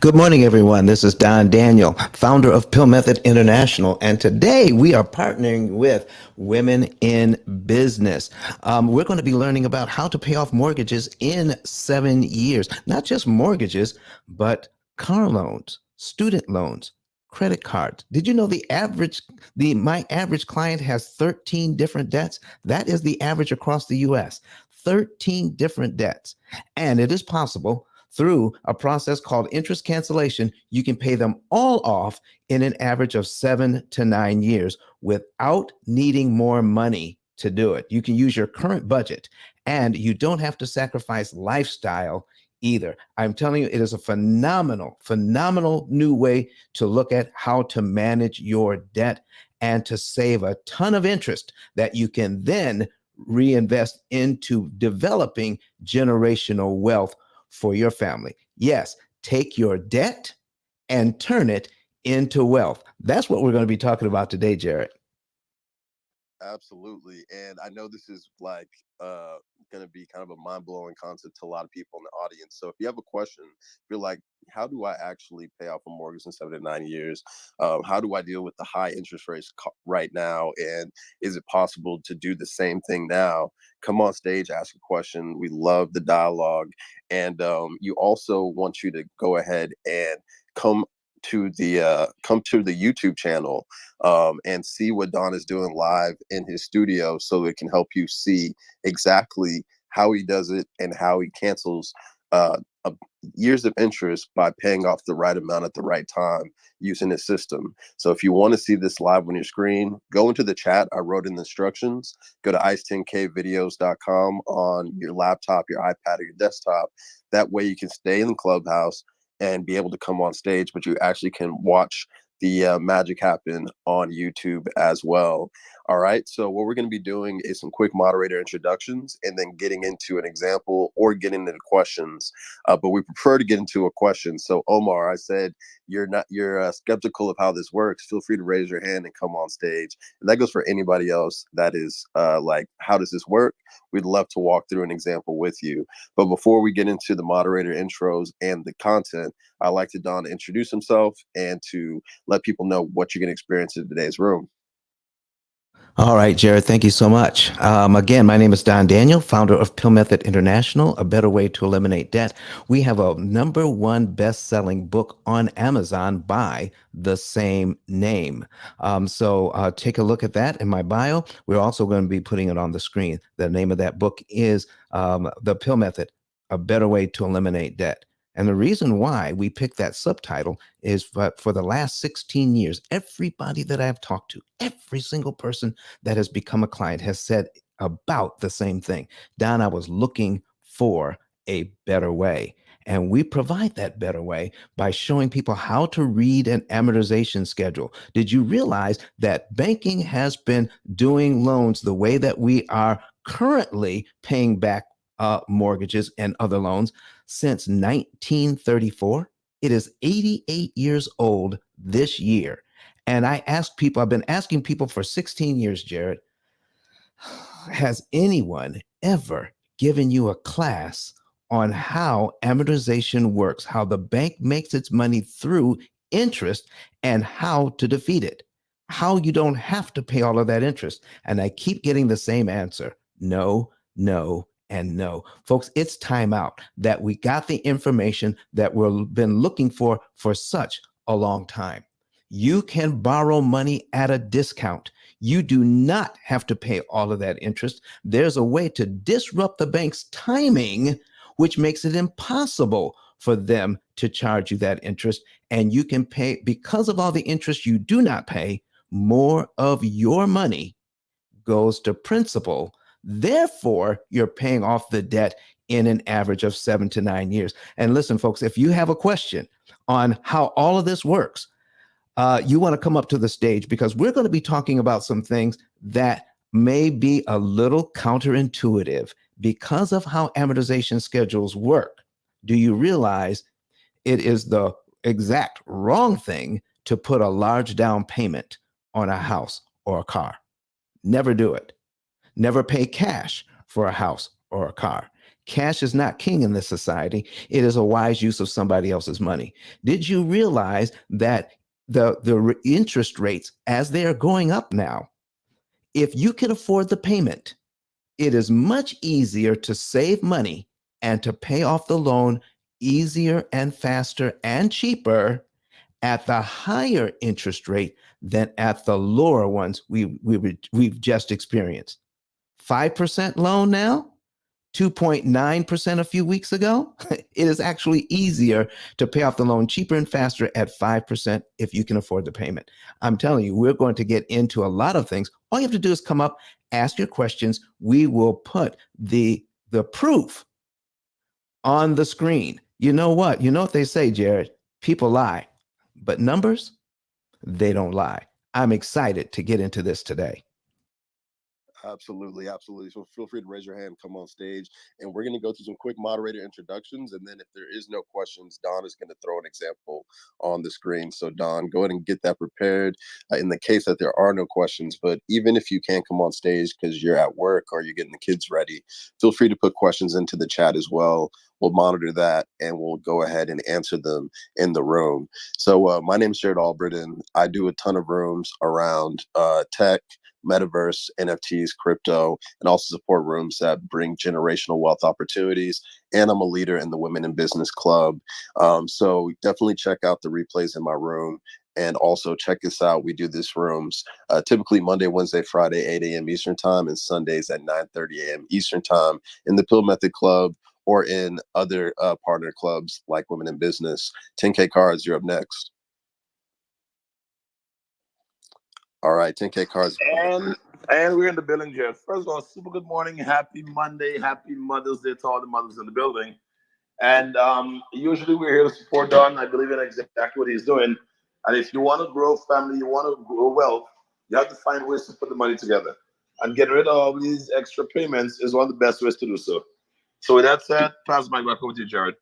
Good morning, everyone. This is Don Daniel, founder of P.I.L.L Method International, and today we are partnering with Women in Business. We're going to be learning about how to pay off mortgages in 7 years. Not just mortgages, but car loans, student loans, credit cards. Did you know my average client has 13 different debts? That is the average across the U.S. 13 different debts, and it is possible through a process called interest cancellation. You can pay them all off in an average of 7 to 9 years without needing more money to do it. You can use your current budget and you don't have to sacrifice lifestyle either. I'm telling you, it is a phenomenal new way to look at how to manage your debt and to save a ton of interest that you can then reinvest into developing generational wealth for your family. Yes, take your debt and turn it into wealth. That's what we're going to be talking about today, Jared. Absolutely. And I know this is like going to be kind of a mind blowing concept to a lot of people in the audience. So if you have a question, if you're like, how do I actually pay off a mortgage in 7 to 9 years? How do I deal with the high interest rates right now? And is it possible to do the same thing now? Come on stage, ask a question. We love the dialogue. And you also want you to go ahead and come come to the YouTube channel and see what Don is doing live in his studio, so it can help you see exactly how he does it and how he cancels uh, uh, years of interest by paying off the right amount at the right time using his system. So if you want to see this live on your screen, go into the chat. I wrote in the instructions. Go to ice10kvideos.com on your laptop, your iPad, or your desktop. That way you can stay in the clubhouse and be able to come on stage, but you actually can watch the magic happen on YouTube as well. All right. So what we're going to be doing is some quick moderator introductions and then getting into an example or getting into questions. But we prefer to get into a question. So Omar, I said you're skeptical of how this works. Feel free to raise your hand and come on stage. And that goes for anybody else that is like, how does this work? We'd love to walk through an example with you. But before we get into the moderator intros and the content, I'd like to Don to introduce himself and to let people know what you're going to experience in today's room. All right, Jared, thank you so much. Again, my name is Don Daniel, founder of P.I.L.L Method International, a better way to eliminate debt. We have a #1 best-selling book on Amazon by the same name. So take a look at that in my bio. We're also going to be putting it on the screen. The name of that book is The P.I.L.L Method, a better way to eliminate debt. And the reason why we picked that subtitle is for the last 16 years, everybody that I've talked to, every single person that has become a client has said about the same thing. Don, I was looking for a better way. And we provide that better way by showing people how to read an amortization schedule. Did you realize that banking has been doing loans the way that we are currently paying back mortgages and other loans since 1934? It is 88 years old this year. And I've been asking people for 16 years, Jared, has anyone ever given you a class on how amortization works, how the bank makes its money through interest, and how to defeat it, how you don't have to pay all of that interest? And I keep getting the same answer: no, no, and no. Folks, it's time out that we got the information that we've been looking for such a long time. You can borrow money at a discount. You do not have to pay all of that interest. There's a way to disrupt the bank's timing, which makes it impossible for them to charge you that interest. And you can pay, because of all the interest you do not pay, more of your money goes to principal. Therefore, you're paying off the debt in an average of 7 to 9 years. And listen, folks, if you have a question on how all of this works, you want to come up to the stage, because we're going to be talking about some things that may be a little counterintuitive because of how amortization schedules work. Do you realize it is the exact wrong thing to put a large down payment on a house or a car? Never do it. Never pay cash for a house or a car. Cash is not king in this society. It is a wise use of somebody else's money. Did you realize that the interest rates, as they are going up now, if you can afford the payment, it is much easier to save money and to pay off the loan easier and faster and cheaper at the higher interest rate than at the lower ones we've just experienced. 5% loan now, 2.9% a few weeks ago. It is actually easier to pay off the loan cheaper and faster at 5% if you can afford the payment. I'm telling you, we're going to get into a lot of things. All you have to do is come up, ask your questions. We will put the proof on the screen. You know what? You know what they say, Jared? People lie, but numbers, they don't lie. I'm excited to get into this today. Absolutely, absolutely. So feel free to raise your hand, come on stage, and we're going to go through some quick moderator introductions. And then, if there is no questions, Don is going to throw an example on the screen. So, Don, go ahead and get that prepared in the case that there are no questions. But even if you can't come on stage because you're at work or you're getting the kids ready, feel free to put questions into the chat as well. We'll monitor that and we'll go ahead and answer them in the room. So, my name is Jared Albritton. I do a ton of rooms around tech, metaverse, NFTs, crypto, and also support rooms that bring generational wealth opportunities. And I'm a leader in the Women in Business Club. So definitely check out the replays in my room. And also check this out. We do this rooms typically Monday, Wednesday, Friday, 8 a.m. Eastern time, and Sundays at 9:30 a.m. Eastern time in the Pill Method Club or in other partner clubs like Women in Business. 10K Cards, you're up next. All right, 10K Cards. And we're in the building, Jeff. First of all, super good morning, happy Monday, happy Mother's Day to all the mothers in the building. And usually we're here to support Don. I believe in exactly what he's doing. And if you want to grow family, you want to grow wealth, you have to find ways to put the money together. And getting rid of all these extra payments is one of the best ways to do so. So with that said, pass my back over to you, Jared.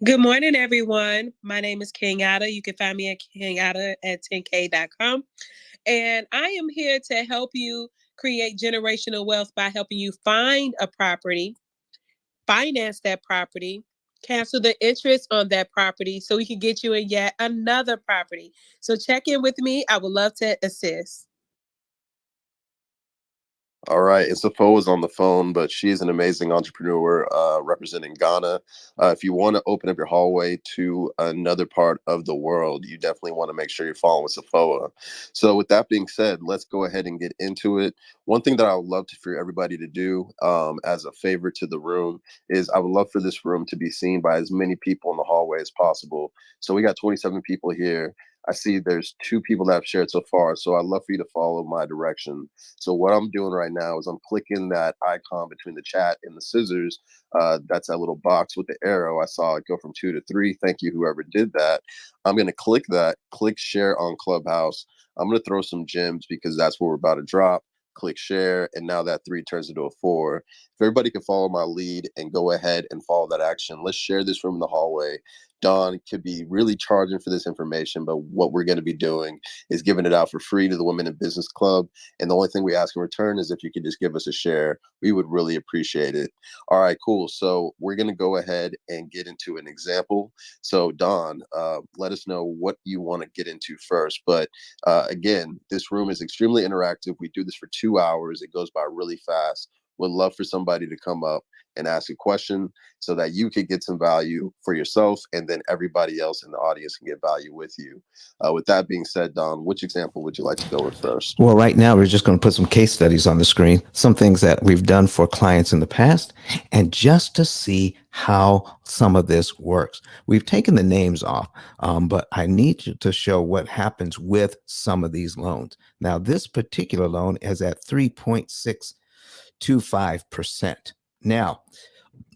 Good morning, everyone. My name is Kenyatta. You can find me at Kenyatta at 10K.com. And I am here to help you create generational wealth by helping you find a property, finance that property, cancel the interest on that property so we can get you in yet another property. So check in with me. I would love to assist. All right, and Safo is on the phone, but she's an amazing entrepreneur representing Ghana. If you want to open up your hallway to another part of the world, you definitely want to make sure you're following with Safoa. So with that being said, let's go ahead and get into it. One thing that I would love for everybody to do as a favor to the room is I would love for this room to be seen by as many people in the hallway as possible. So we got 27 people here. I see there's 2 people that have shared so far, so I'd love for you to follow my direction. So what I'm doing right now is I'm clicking that icon between the chat and the scissors. That's that little box with the arrow. I saw it go from 2 to 3. Thank you, whoever did that. I'm going to click that, click share on Clubhouse. I'm going to throw some gems because that's what we're about to drop. Click share, and now that 3 turns into a 4. If everybody can follow my lead and go ahead and follow that action, let's share this room in the hallway. Don could be really charging for this information, but what we're going to be doing is giving it out for free to the Women in Business Club. And the only thing we ask in return is if you could just give us a share. We would really appreciate it. All right, cool. So we're going to go ahead and get into an example. So Don, let us know what you want to get into first. But again, this room is extremely interactive. We do this for 2 hours. It goes by really fast. Would love for somebody to come up and ask a question so that you could get some value for yourself, and then everybody else in the audience can get value with you. With that being said, Don, which example would you like to go with first? Well, right now, we're just going to put some case studies on the screen, some things that we've done for clients in the past, and just to see how some of this works. We've taken the names off, but I need you to show what happens with some of these loans. Now, this particular loan is at 3.625%. Now,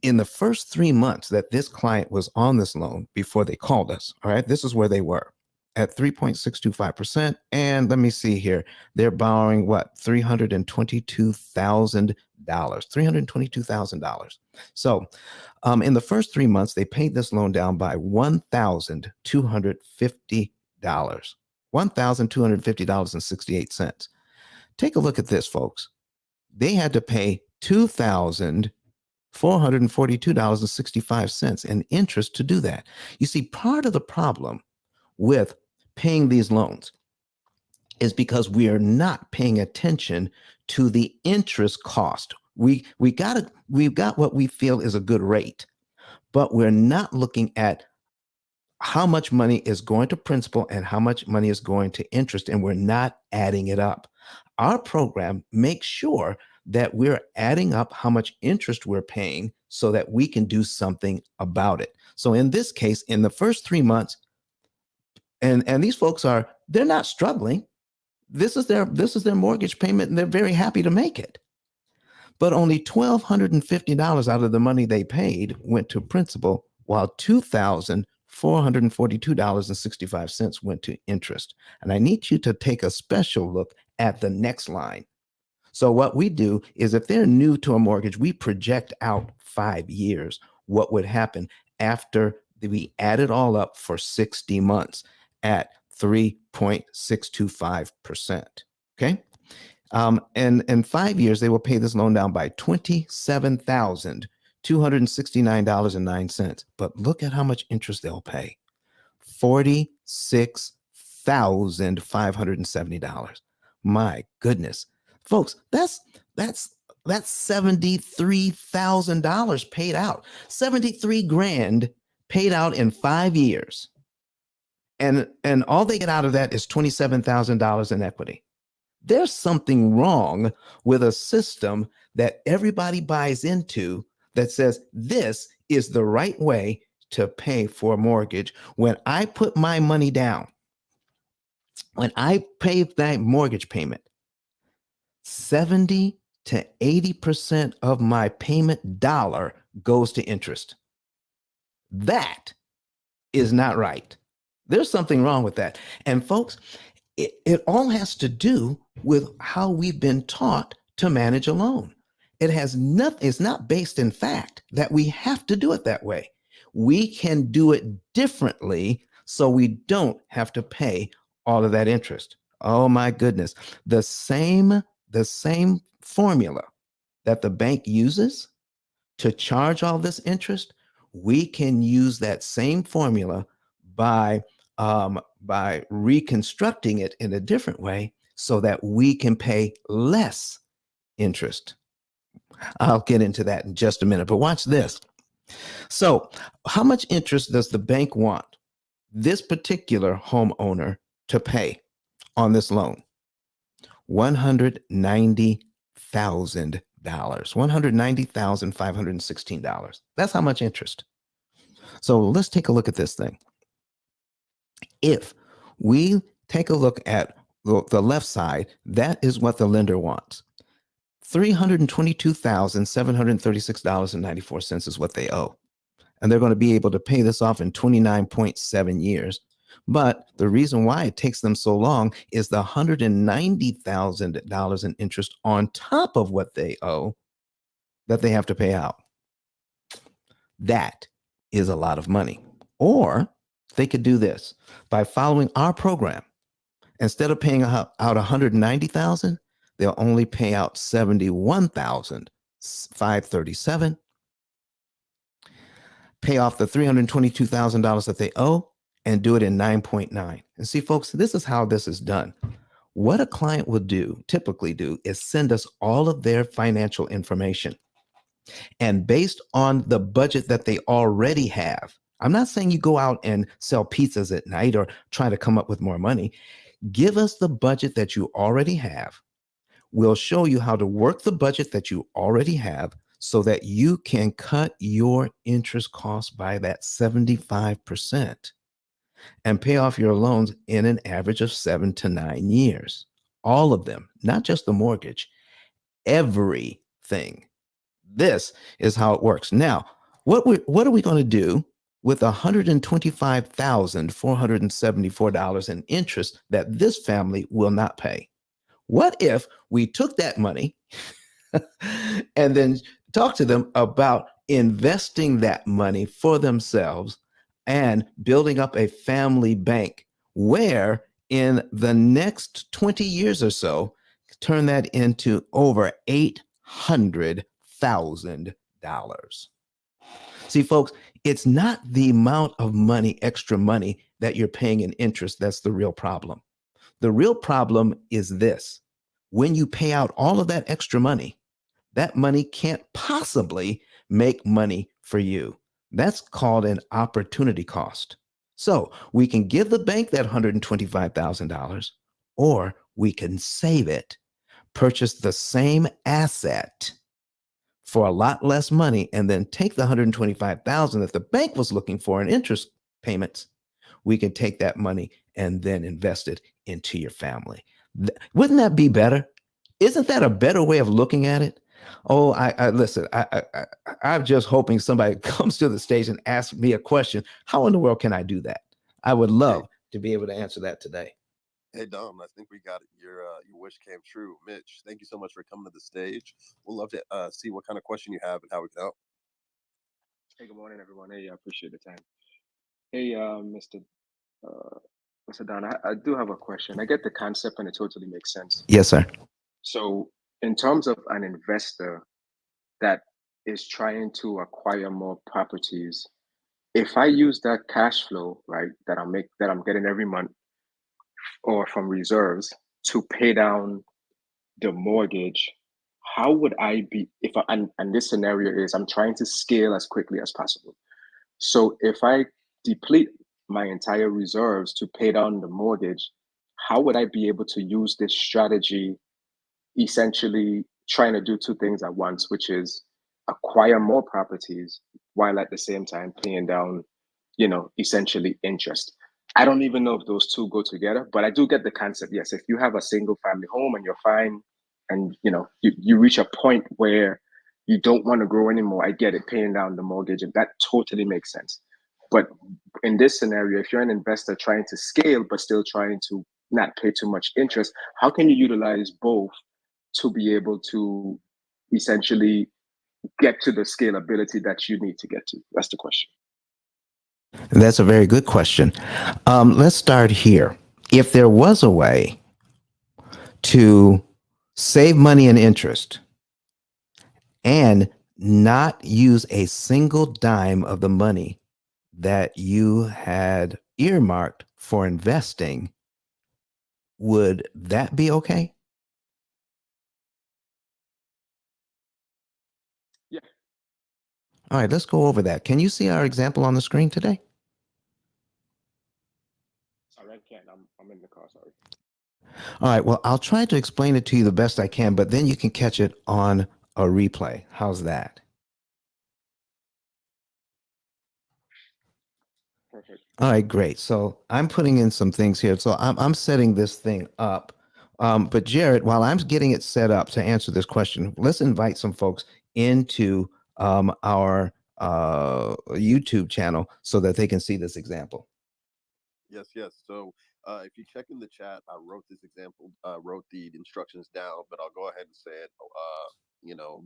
in the first 3 months that this client was on this loan before they called us, all right, this is where they were at 3.625%. And let me see here. They're borrowing what? $322,000. $322,000. So in the first 3 months, they paid this loan down by $1,250. $1,250.68. Take a look at this, folks. They had to pay $2,442.65 in interest to do that. You see, part of the problem with paying these loans is because we are not paying attention to the interest cost. We've got what we feel is a good rate, but we're not looking at how much money is going to principal and how much money is going to interest, and we're not adding it up. Our program makes sure that we're adding up how much interest we're paying so that we can do something about it. So in this case, in the first 3 months, and these folks they're not struggling. This is their mortgage payment, and they're very happy to make it. But only $1,250 out of the money they paid went to principal, while $2,442.65 went to interest. And I need you to take a special look at the next line. So what we do is, if they're new to a mortgage, we project out 5 years what would happen after we add it all up for 60 months at 3.625%. Okay. And in 5 years, they will pay this loan down by $27,269.09. But look at how much interest they'll pay. $46,570. My goodness. Folks, that's $73,000 paid out. 73 grand paid out in 5 years. And all they get out of that is $27,000 in equity. There's something wrong with a system that everybody buys into that says this is the right way to pay for a mortgage. When I put my money down, when I pay that mortgage payment, 70 to 80% of my payment dollar goes to interest. That is not right. There's something wrong with that. And folks, it all has to do with how we've been taught to manage a loan. It's not based in fact that we have to do it that way. We can do it differently so we don't have to pay all of that interest. Oh my goodness. The same formula that the bank uses to charge all this interest, we can use that same formula by reconstructing it in a different way so that we can pay less interest. I'll get into that in just a minute, but watch this. So, how much interest does the bank want this particular homeowner to pay on this loan? $190,000. $190,516. That's how much interest. So let's take a look at this thing. If we take a look at the left side, that is what the lender wants. $322,736.94 is what they owe. And they're going to be able to pay this off in 29.7 years. But the reason why it takes them so long is the $190,000 in interest on top of what they owe that they have to pay out. That is a lot of money. Or they could do this by following our program. Instead of paying out $190,000, they'll only pay out $71,537. Pay off the $322,000 that they owe and do it in 9.9. And see, folks, this is how this is done. What a client would typically do, is send us all of their financial information. And based on the budget that they already have, I'm not saying you go out and sell pizzas at night or try to come up with more money. Give us the budget that you already have. We'll show you how to work the budget that you already have so that you can cut your interest costs by that 75% and pay off your loans in an average of 7 to 9 years. All of them, not just the mortgage, everything. This is how it works. Now, what are we going to do with $125,474 in interest that this family will not pay? What if we took that money and then talked to them about investing that money for themselves and building up a family bank where in the next 20 years or so, turn that into over $500,000. See, folks, it's not the amount of money, extra money that you're paying in interest, that's the real problem. The real problem is this: when you pay out all of that extra money, that money can't possibly make money for you. That's called an opportunity cost. So we can give the bank that $125,000, or we can save it, purchase the same asset for a lot less money, and then take the 125,000 that the bank was looking for in interest payments. We can take that money and then invest it into your family. Wouldn't that be better? Isn't that a better way of looking at it? Oh, I listen. I'm just hoping somebody comes to the stage and asks me a question. How in the world can I do that? I would love to be able to answer that today. Hey Dom, I think we got it. Your wish came true. Mitch, thank you so much for coming to the stage. We'll love to see what kind of question you have and how we can help. Hey, good morning, everyone. Hey, I appreciate the time. Hey, uh, Mr. Don, I do have a question. I get the concept and it totally makes sense. Yes, sir. So, in terms of an investor that is trying to acquire more properties, if I use that cash flow, right, that I'm getting every month or from reserves to pay down the mortgage, how would I be if I, and this scenario is I'm trying to scale as quickly as possible. So if I deplete my entire reserves to pay down the mortgage, how would I be able to use this strategy, essentially trying to do two things at once, which is acquire more properties while at the same time paying down, essentially interest? I don't even know if those two go together, but I do get the concept. Yes, if you have a single family home and you're fine, and you reach a point where you don't want to grow anymore, I get it, paying down the mortgage, and that totally makes sense. But in this scenario, if you're an investor trying to scale but still trying to not pay too much interest, how can you utilize both to be able to essentially get to the scalability that you need to get to? That's the question. That's a very good question. Let's start here. If there was a way to save money and interest and not use a single dime of the money that you had earmarked for investing, would that be okay? Yeah. All right, let's go over that. Can you see our example on the screen today? Sorry, I can't. I'm in the car. Sorry. All right, well, I'll try to explain it to you the best I can, but then you can catch it on a replay. How's that? Perfect. All right, great. So I'm putting in some things here. So I'm setting this thing up. But Jared, while I'm getting it set up to answer this question, let's invite some folks into our YouTube channel so that they can see this example. Yes, yes. So if you check in the chat, I wrote this example, wrote the instructions down, but I'll go ahead and say it,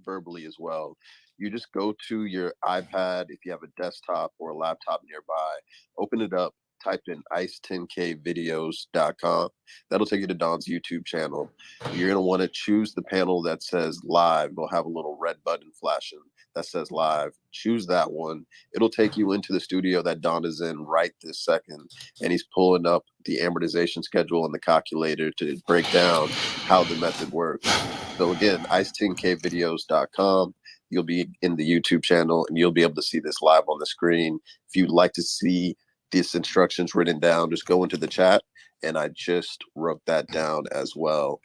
verbally as well. You just go to your iPad, if you have a desktop or a laptop nearby, open it up, type in ice10kvideos.com. That'll take you to Don's YouTube channel. You're going to want to choose the panel that says live. They'll have a little red button flashing that says live. Choose that one. It'll take you into the studio that Don is in right this second, and he's pulling up the amortization schedule and the calculator to break down how the method works. So again, ice10kvideos.com. You'll be in the YouTube channel and you'll be able to see this live on the screen. If you'd like to see these instructions written down, just go into the chat, and I just wrote that down as well.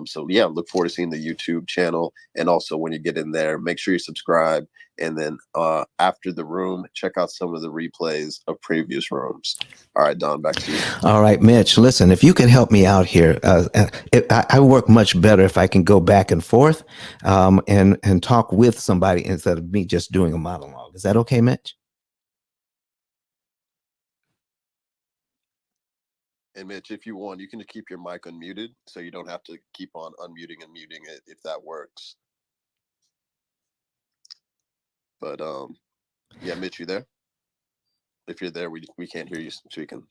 So yeah, look forward to seeing the YouTube channel. And also when you get in there, make sure you subscribe. And then after the room, check out some of the replays of previous rooms. All right, Don, back to you. All right, Mitch, listen, if you can help me out here, I work much better if I can go back and forth and talk with somebody instead of me just doing a monologue. Is that okay, Mitch? And Mitch, if you want, you can just keep your mic unmuted so you don't have to keep on unmuting and muting it if that works. But yeah, Mitch, you there? If you're there, we can't hear you speaking.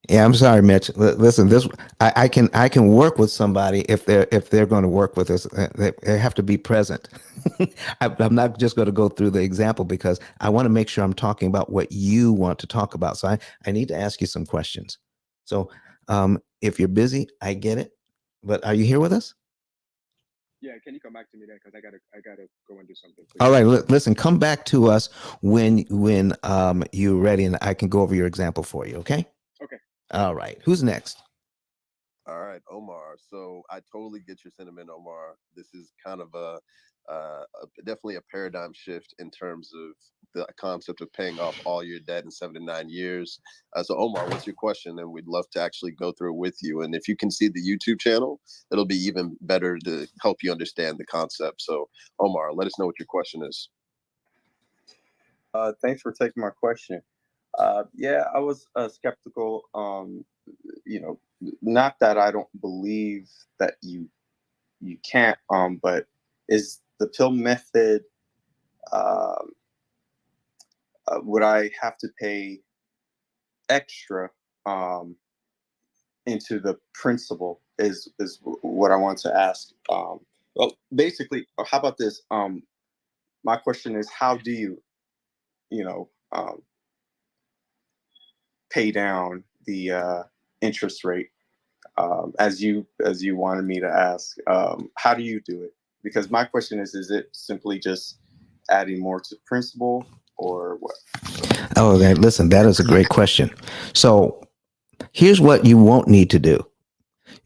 Yeah, I'm sorry, Mitch. Listen, this I can work with somebody if they're going to work with us. They have to be present. I'm not just going to go through the example because I want to make sure I'm talking about what you want to talk about. So I need to ask you some questions. So if you're busy, I get it. But are you here with us? Yeah, can you come back to me then? Because I gotta go and do something, All please. right. Listen, come back to us when you're ready, and I can go over your example for you. Okay. Okay. All right. Who's next? All right, Omar. So I totally get your sentiment, Omar. This is kind of definitely a paradigm shift in terms of the concept of paying off all your debt in 7 to 9 years. So, Omar, what's your question? And we'd love to actually go through it with you. And if you can see the YouTube channel, it'll be even better to help you understand the concept. So, Omar, let us know what your question is. Thanks for taking my question. Yeah, I was skeptical. You know, not that I don't believe that you can't, but is the pill method? Um, would I have to pay extra um, into the principal? Is what I want to ask. Well, basically, how about this? My question is, how do you know pay down the interest rate as you wanted me to ask. How do you do it? Because my question is it simply just adding more to principal or what? Oh, listen, that is a great question. So here's what you won't need to do.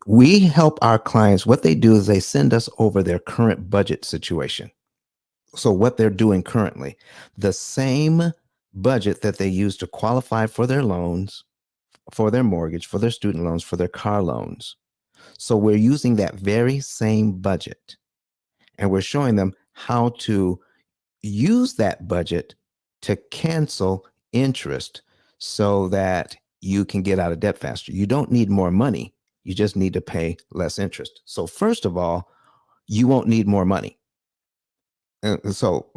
We help our clients. What they do is they send us over their current budget situation. So what they're doing currently, the same budget that they use to qualify for their loans, for their mortgage, for their student loans, for their car loans. So we're using that very same budget and we're showing them how to use that budget to cancel interest so that you can get out of debt faster. You don't need more money. You just need to pay less interest. So first of all, you won't need more money. So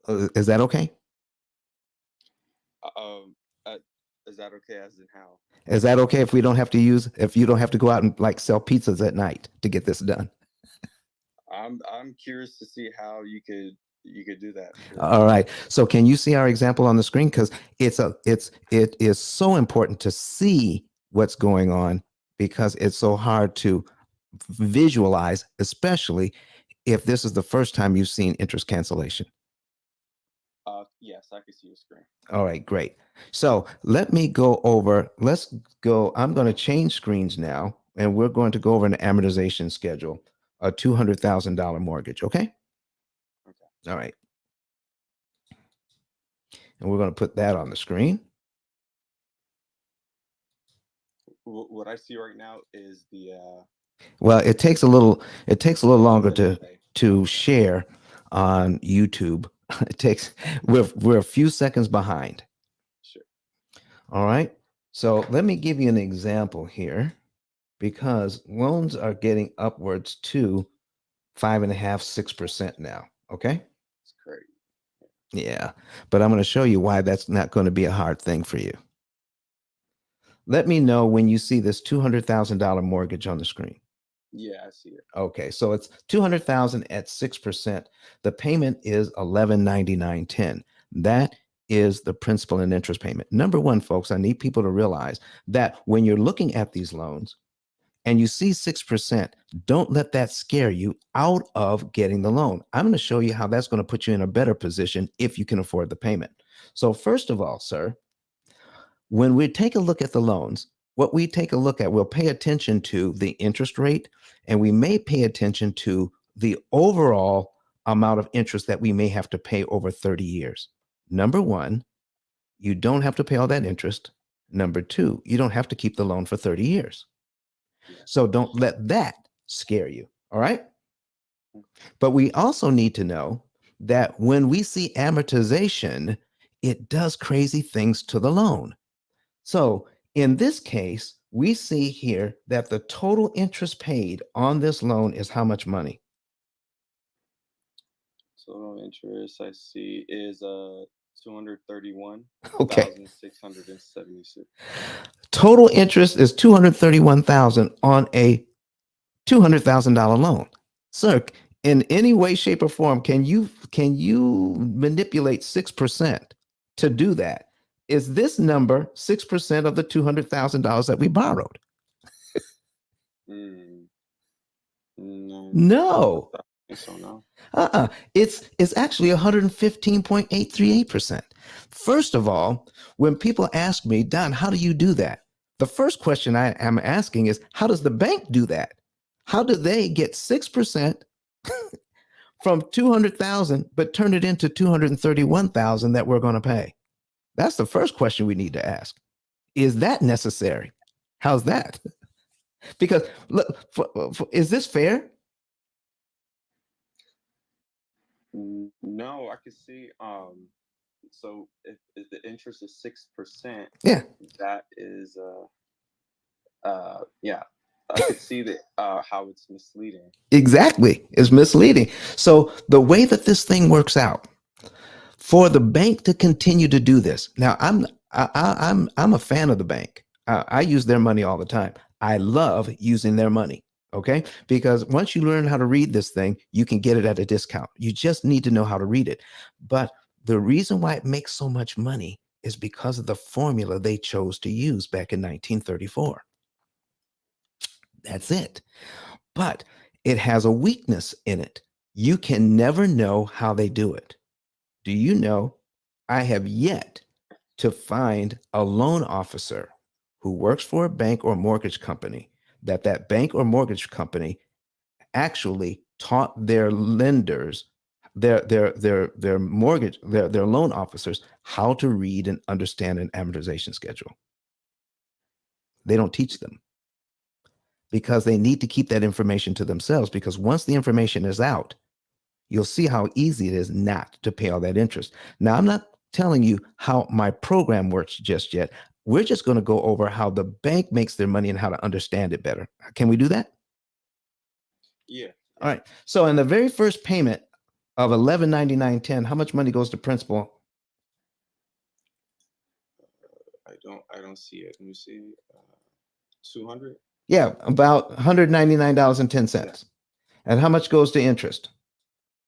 is that okay? Um, uh, is that okay? As in how? Is that okay if you don't have to go out and like sell pizzas at night to get this done? I'm curious to see how you could do that. Sure. All right. So can you see our example on the screen? Because it is so important to see what's going on because it's so hard to visualize, especially if this is the first time you've seen interest cancellation. Yes, I can see your screen. All right, great. So let me go over, let's go. I'm going to change screens now, and we're going to go over an amortization schedule, a $200,000 mortgage. Okay. Okay. All right. And we're going to put that on the screen. What I see right now is the Well, it takes a little longer to share on YouTube. It takes we're a few seconds behind. sure. All right. So let me give you an example here because loans are getting upwards to 5.5, 6% now. Okay. It's great. Yeah. But I'm going to show you why that's not going to be a hard thing for you. Let me know when you see this $200,000 mortgage on the screen. Yeah, I see it. Okay, so it's 200,000 at 6%. The payment is 1199.10. That is the principal and interest payment. Number one, folks, I need people to realize that when you're looking at these loans and you see 6%, don't let that scare you out of getting the loan. I'm going to show you how that's going to put you in a better position if you can afford the payment. So first of all, sir, when we take a look at the loans, what we take a look at, we'll pay attention to the interest rate and we may pay attention to the overall amount of interest that we may have to pay over 30 years. Number one, you don't have to pay all that interest. Number two, you don't have to keep the loan for 30 years. Yeah. So don't let that scare you. All right. But we also need to know that when we see amortization, it does crazy things to the loan. So in this case, we see here that the total interest paid on this loan is how much money? Total interest I see is Okay. 231,676. Total interest is 231,000 on a $200,000 loan. Sir, in any way, shape, or form, can you manipulate 6% to do that? Is this number 6% of the $200,000 that we borrowed? No, No. I think so. No. It's actually 115.838%. First of all, when people ask me, Don, how do you do that? The first question I am asking is, how does the bank do that? How do they get 6% from 200,000 but turn it into 231,000 that we're going to pay? That's the first question we need to ask. Is that necessary? How's that? Because look, is this fair? No, I could see. So if the interest is 6%, Yeah, that is yeah, I could see that how it's misleading. exactly. It's misleading. So the way that this thing works out, for the bank to continue to do this. Now, I'm a fan of the bank. I use their money all the time. I love using their money. Okay, because once you learn how to read this thing, you can get it at a discount. You just need to know how to read it. But the reason why it makes so much money is because of the formula they chose to use back in 1934. That's it. But it has a weakness in it. You can never know how they do it. Do you know I have yet to find a loan officer who works for a bank or mortgage company that bank or mortgage company actually taught their lenders, their loan officers how to read and understand an amortization schedule. They don't teach them because they need to keep that information to themselves, because once the information is out, you'll see how easy it is not to pay all that interest. Now, I'm not telling you how my program works just yet. We're just going to go over how the bank makes their money and how to understand it better. Can we do that? Yeah. All right. So in the very first payment of $11.99.10, how much money goes to principal? I don't see it. Let me see. 200. Yeah, about $199.10. And how much goes to interest?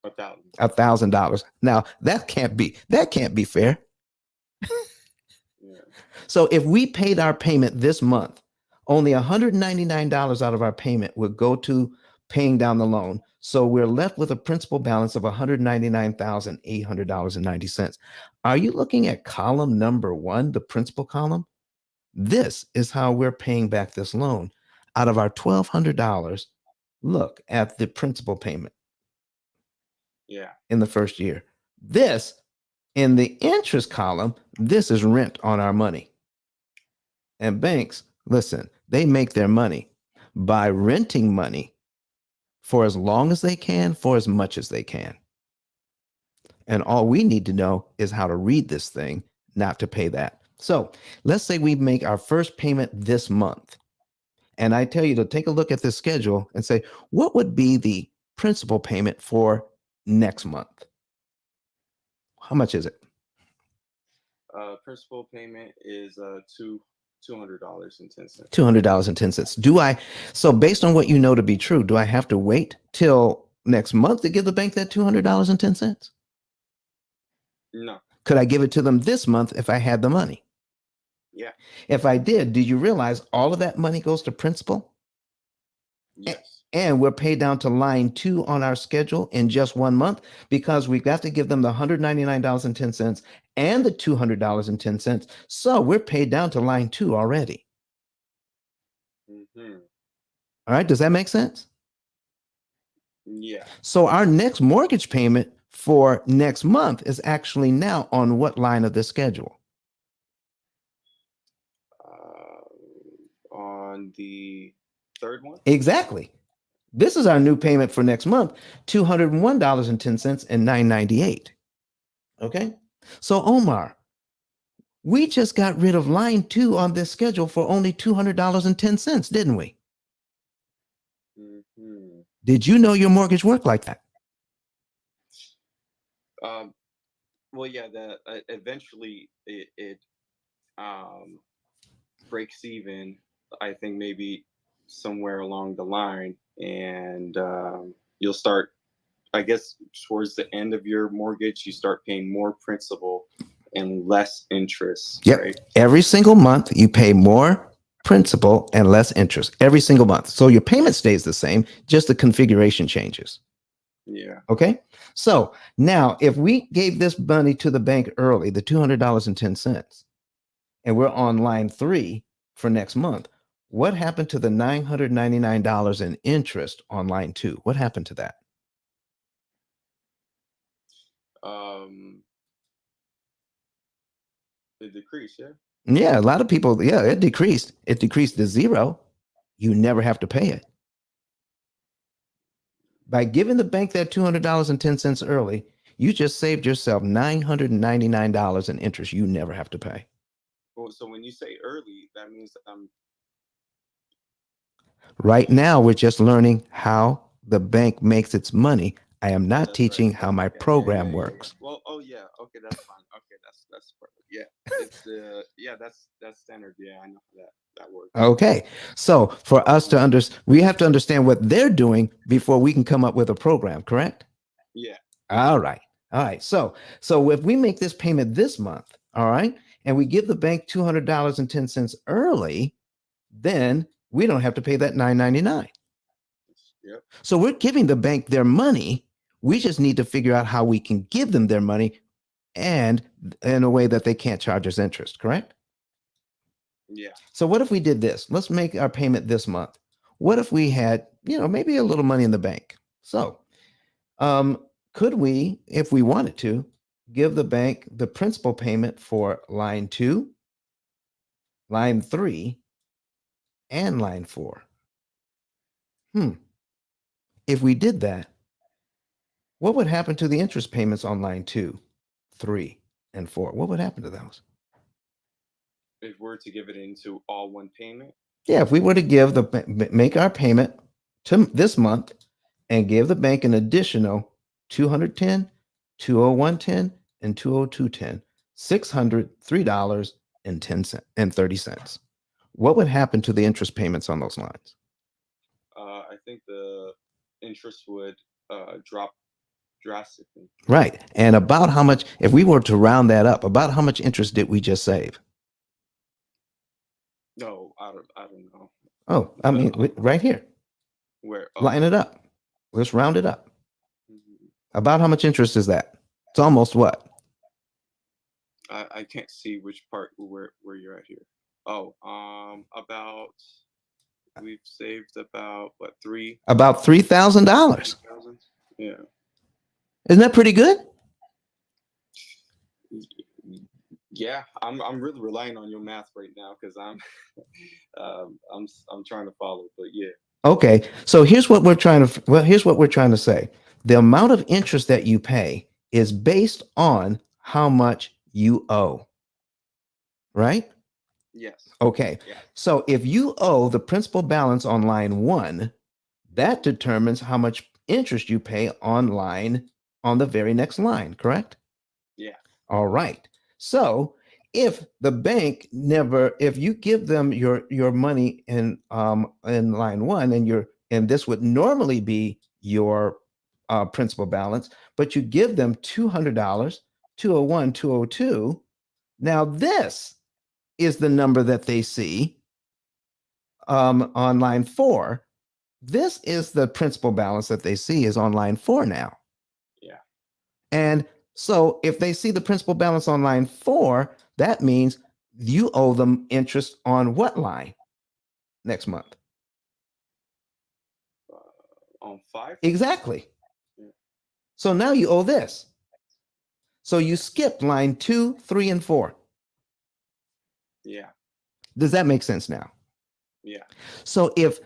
1,000. $1,000. Now that can't be fair. Yeah. So if we paid our payment this month, only $199 out of our payment would go to paying down the loan. So we're left with a principal balance of $199,800.90. Are you looking at column number 1, the principal column? This is how we're paying back this loan. Out of our $1,200, look at the principal payment. Yeah. In the first year. This, in the interest column, this is rent on our money. And banks, listen, they make their money by renting money for as long as they can, for as much as they can. And all we need to know is how to read this thing, not to pay that. So let's say we make our first payment this month. And I tell you to take a look at this schedule and say, what would be the principal payment for next month? How much is it? Principal payment is $200.10. $200.10. So based on what you know to be true, do I have to wait till next month to give the bank that $200.10? No. Could I give it to them this month if I had the money? Yeah. If I did you realize all of that money goes to principal? Yes. And we're paid down to line 2 on our schedule in just 1 month, because we've got to give them the $199.10 and the $200.10. So we're paid down to line 2 already. Mm-hmm. All right. Does that make sense? Yeah. So our next mortgage payment for next month is actually now on what line of the schedule? On the third one. Exactly. This is our new payment for next month, $201.10 and $9.98. Okay. So Omar, we just got rid of line 2 on this schedule for only $200.10, didn't we? Mm-hmm. Did you know your mortgage worked like that? Well, yeah, the eventually it um breaks even. I think maybe somewhere along the line, and you'll start. I guess towards the end of your mortgage, you start paying more principal and less interest, Yep. right? Every single month, you pay more principal and less interest every single month. So your payment stays the same, just the configuration changes. Yeah. Okay. So now, if we gave this money to the bank early, the $200.10, and we're on line 3 for next month, what happened to the $999 in interest on line 2? What happened to that? Um, it decreased, yeah. Yeah, a lot of people, yeah, it decreased. It decreased to 0. You never have to pay it. By giving the bank that $200.10 early, you just saved yourself $999 in interest you never have to pay. Well, so when you say early, that means Right now, we're just learning how the bank makes its money. I am not that's right. teaching how my Okay. program works. Well, oh yeah. Okay, that's fine. Okay, that's perfect. Yeah, it's yeah, that's standard. Yeah, I know how that works. Okay. So for us to understand, we have to understand what they're doing before we can come up with a program, correct? Yeah. All right. All right. So if we make this payment this month, all right, and we give the bank $200.10 early, then we don't have to pay that $999. Yep. So we're giving the bank their money. We just need to figure out how we can give them their money and in a way that they can't charge us interest, correct? Yeah. So what if we did this? Let's make our payment this month. What if we had, maybe a little money in the bank? So, could we, if we wanted to, give the bank the principal payment for line 2, line 3, and line 4? If we did that, what would happen to the interest payments on line 2, 3, and 4? What would happen to those? If we're to give it into all one payment. Yeah, if we were to make our payment to this month and give the bank an additional 210, 201.10, and 202.10, $603.10 and 30 cents. What would happen to the interest payments on those lines? I think the interest would drop drastically. Right. And about how much, if we were to round that up, about how much interest did we just save? No, I don't know. Oh, I mean, right here. Where? Line it up. Let's round it up. Mhm. About how much interest is that? It's almost what? I can't see which part where you're at here. Oh, about we've saved about what About $3,000. 3,000? Yeah. Isn't that pretty good? Yeah, I'm really relying on your math right now because I'm I'm trying to follow, but yeah. Okay, so here's what we're trying to say. The amount of interest that you pay is based on how much you owe, right? Yes. Okay, Yeah. so if you owe the principal balance on line 1, that determines how much interest you pay on the very next line, correct? Yeah. All right. So if the bank if you give them your money in line 1, and this would normally be your principal balance, but you give them $200, 201, 202. Now this is the number that they see on line 4. This is the principal balance that they see is on line 4 now. Yeah. And so if they see the principal balance on line 4, that means you owe them interest on what line next month? On 5? Exactly. Yeah. So now you owe this. So you skipped line 2, 3, and 4. Yeah. Does that make sense now? Yeah. So if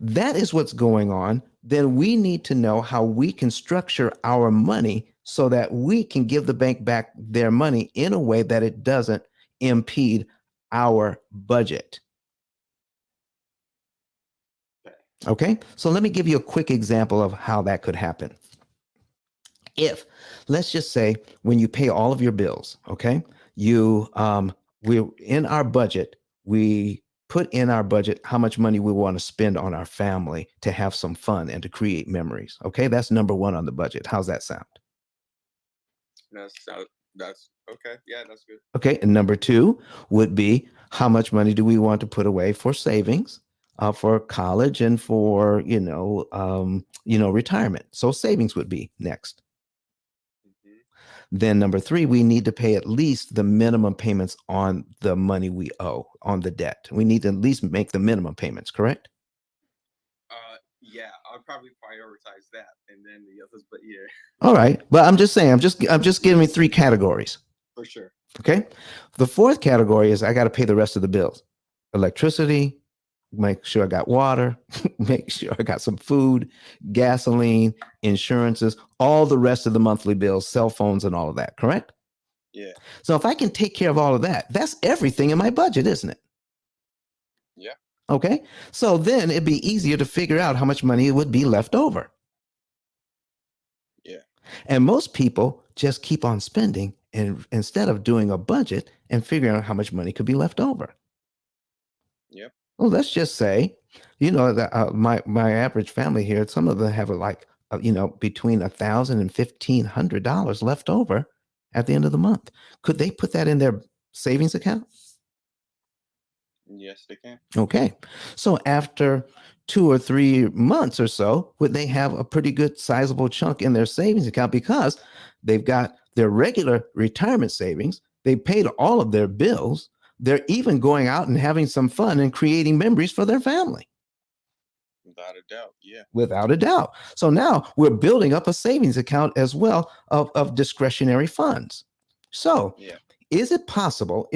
that is what's going on, then we need to know how we can structure our money so that we can give the bank back their money in a way that it doesn't impede our budget. Okay, so let me give you a quick example of how that could happen. If, let's just say, when you pay all of your bills, okay, we in our budget, we put in our budget how much money we want to spend on our family to have some fun and to create memories. Okay, that's number one on the budget. How's that sound? That's okay. Yeah, that's good. Okay, and number two would be how much money do we want to put away for savings, for college, and for retirement. So savings would be next. Then number three, we need to pay at least the minimum payments on the money we owe on the debt. We need to at least make the minimum payments, correct? Yeah, I'll probably prioritize that and then the others, but yeah. All right. But I'm just saying, I'm just giving you three categories. For sure. Okay. The fourth category is I got to pay the rest of the bills. Electricity, make sure I got water, make sure I got some food, gasoline, insurances, all the rest of the monthly bills, cell phones, and all of that, correct? Yeah. So if I can take care of all of that, that's everything in my budget, isn't it? Yeah. Okay. So then it'd be easier to figure out how much money would be left over. Yeah. And most people just keep on spending and instead of doing a budget and figuring out how much money could be left over. Yep. Well, let's just say, that my average family here, some of them have between $1,000 and $1,500 left over at the end of the month. Could they put that in their savings account? Yes, they can. Okay. So after 2 or 3 months or so, would they have a pretty good sizable chunk in their savings account because they've got their regular retirement savings, they paid all of their bills, they're even going out and having some fun and creating memories for their family. Without a doubt, yeah. Without a doubt. So now we're building up a savings account as well of discretionary funds. So yeah. Is it possible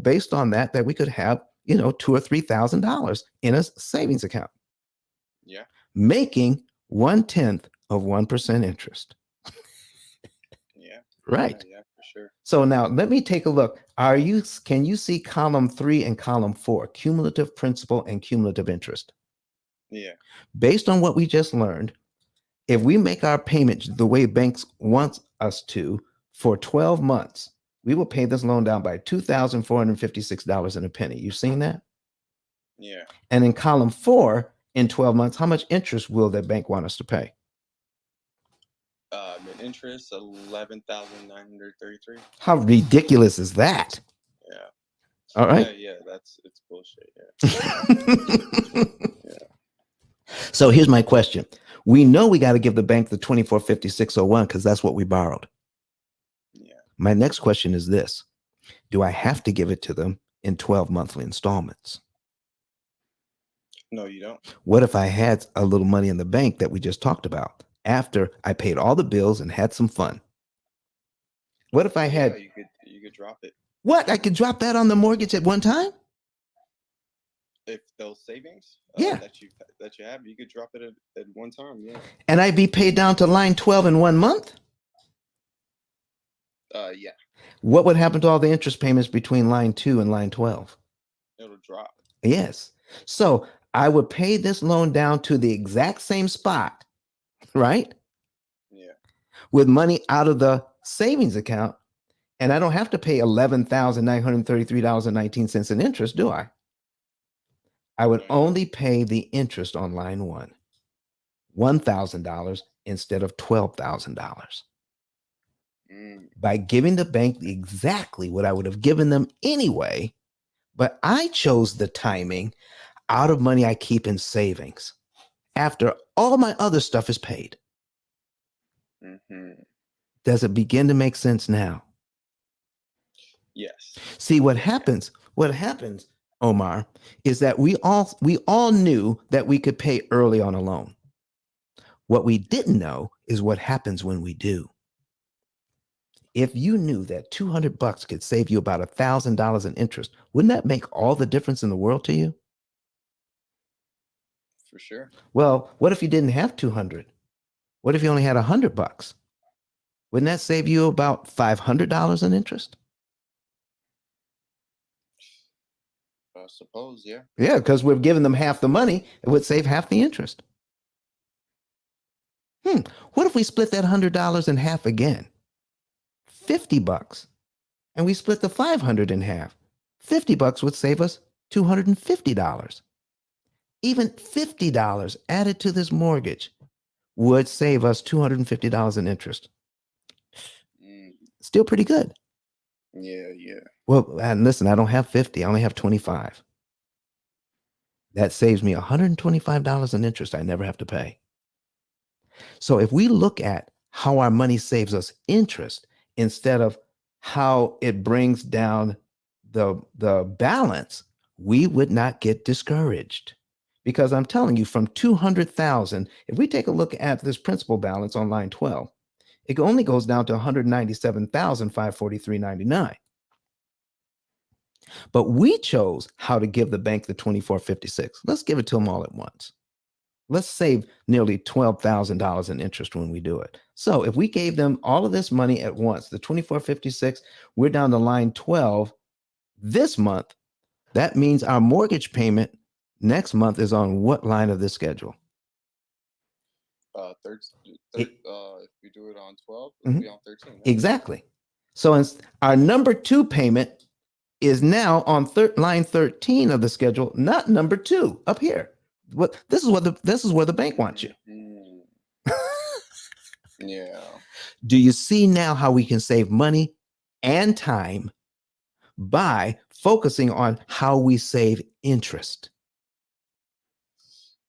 based on that we could have, $2,000 or $3,000 in a savings account? Yeah. Making 0.1% interest. Yeah. Right. Yeah, for sure. So now let me take a look. Can you see column 3 and column 4, cumulative principal and cumulative interest? Yeah. Based on what we just learned, if we make our payment the way banks want us to for 12 months, we will pay this loan down by $2,456 and a penny. You've seen that? Yeah. And in column 4, in 12 months, how much interest will the bank want us to pay? The interest, 11,933. How ridiculous is that? Yeah. All right. Yeah, it's bullshit. Yeah. Yeah. So here's my question. We know we got to give the bank the 245601 because that's what we borrowed. Yeah. My next question is this. Do I have to give it to them in 12 monthly installments? No, you don't. What if I had a little money in the bank that we just talked about after I paid all the bills and had some fun? What if I had... You could drop it. What? I could drop that on the mortgage at one time? If those savings yeah. that you have, you could drop it at one time, yeah. And I'd be paid down to line 12 in 1 month? Yeah. What would happen to all the interest payments between line 2 and line 12? It'll drop. Yes. So I would pay this loan down to the exact same spot, right? Yeah. With money out of the savings account, and I don't have to pay $11,933.19 in interest, do I? I would only pay the interest on line 1, $1,000 instead of $12,000. By giving the bank exactly what I would have given them anyway, but I chose the timing out of money I keep in savings after all my other stuff is paid. Does it begin to make sense now? Yes. See, what happens, Omar, is that we all knew that we could pay early on a loan. What we didn't know is what happens when we do. If you knew that $200 could save you about $1,000 in interest, wouldn't that make all the difference in the world to you? For sure. Well, what if you didn't have 200? What if you only had $100? Wouldn't that save you about $500 in interest? I suppose, yeah. Yeah, because we've given them half the money, it would save half the interest. What if we split that $100 in half again? $50. And we split the 500 in half. $50 would save us $250. Even $50 added to this mortgage would save us $250 in interest. Still pretty good. Yeah. Well, and listen, I don't have 50. I only have 25. That saves me $125 in interest I never have to pay. So if we look at how our money saves us interest instead of how it brings down the balance, we would not get discouraged. Because I'm telling you, from 200,000, if we take a look at this principal balance on line 12, it only goes down to 197,543.99. But we chose how to give the bank the 2456. Let's give it to them all at once. Let's save nearly $12,000 in interest when we do it. So if we gave them all of this money at once, the 2456, we're down to line 12 this month. That means our mortgage payment next month is on what line of this schedule? If we do it on 12, it'll be on 13. Right? Exactly. So our number 2 payment is now on line 13 of the schedule, not number 2 up here. This is where the bank wants you. Yeah. Do you see now how we can save money and time by focusing on how we save interest?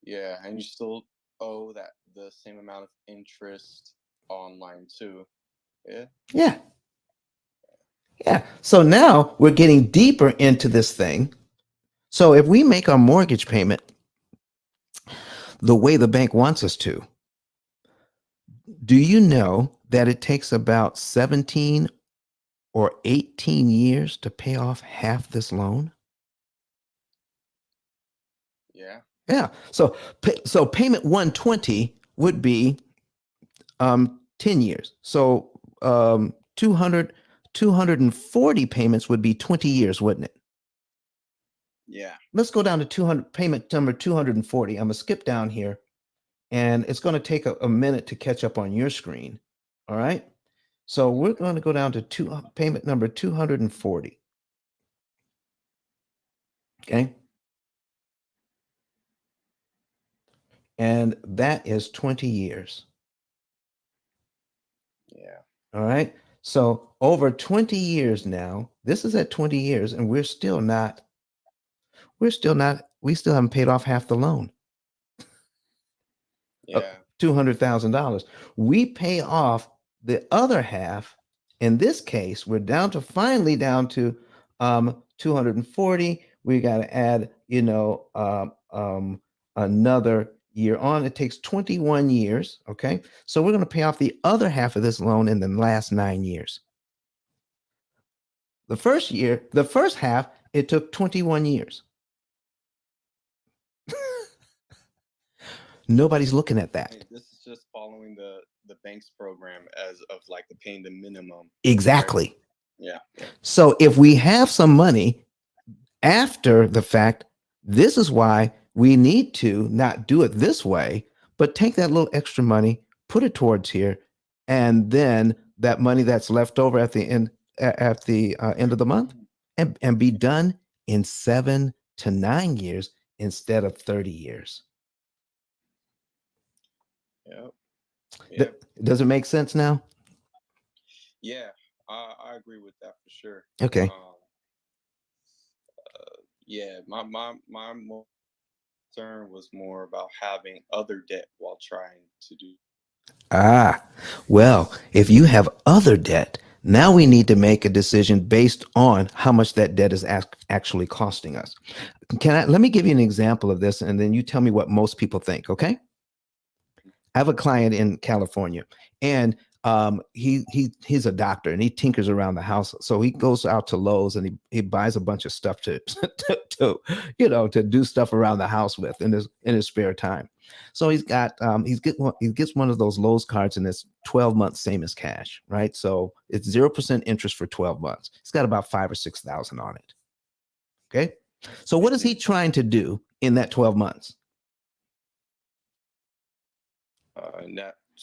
Yeah, and you still owe the same amount of interest on line 2. Yeah. So now we're getting deeper into this thing. So if we make our mortgage payment the way the bank wants us to, do you know that it takes about 17 or 18 years to pay off half this loan? Yeah. So payment 120 would be 10 years. So 240 payments would be 20 years, wouldn't it? Yeah. Let's go down to payment number 240. I'm going to skip down here, and it's going to take a minute to catch up on your screen. All right. So we're going to go down to payment number 240. Okay. And that is 20 years. Yeah. All right. So over 20 years now, this is at 20 years, and we still haven't paid off half the loan. Yeah. $200,000. We pay off the other half. In this case, we're finally down to 240. We got to add, another year on. It takes 21 years. Okay. So we're going to pay off the other half of this loan in the last 9 years. The first half, it took 21 years. Nobody's looking at that. This is just following the bank's program as of like the paying the minimum. Exactly. Right? Yeah. So if we have some money after the fact, this is why we need to not do it this way, but take that little extra money, put it towards here, and then that money that's left over at the end end of the month, and be done in 7 to 9 years instead of 30 years. Yep. Does it make sense now? Yeah, I agree with that for sure. Okay. Yeah, my concern was more about having other debt while trying to do. Well, if you have other debt, now we need to make a decision based on how much that debt is actually costing us. Let me give you an example of this, and then you tell me what most people think, okay? I have a client in California, and he's a doctor, and he tinkers around the house. So he goes out to Lowe's and he buys a bunch of stuff to do stuff around the house with in his spare time. So he gets one of those Lowe's cards, and it's 12 months, same as cash, right? So it's 0% interest for 12 months. It's got about 5,000 or 6,000 on it. Okay. So what is he trying to do in that 12 months?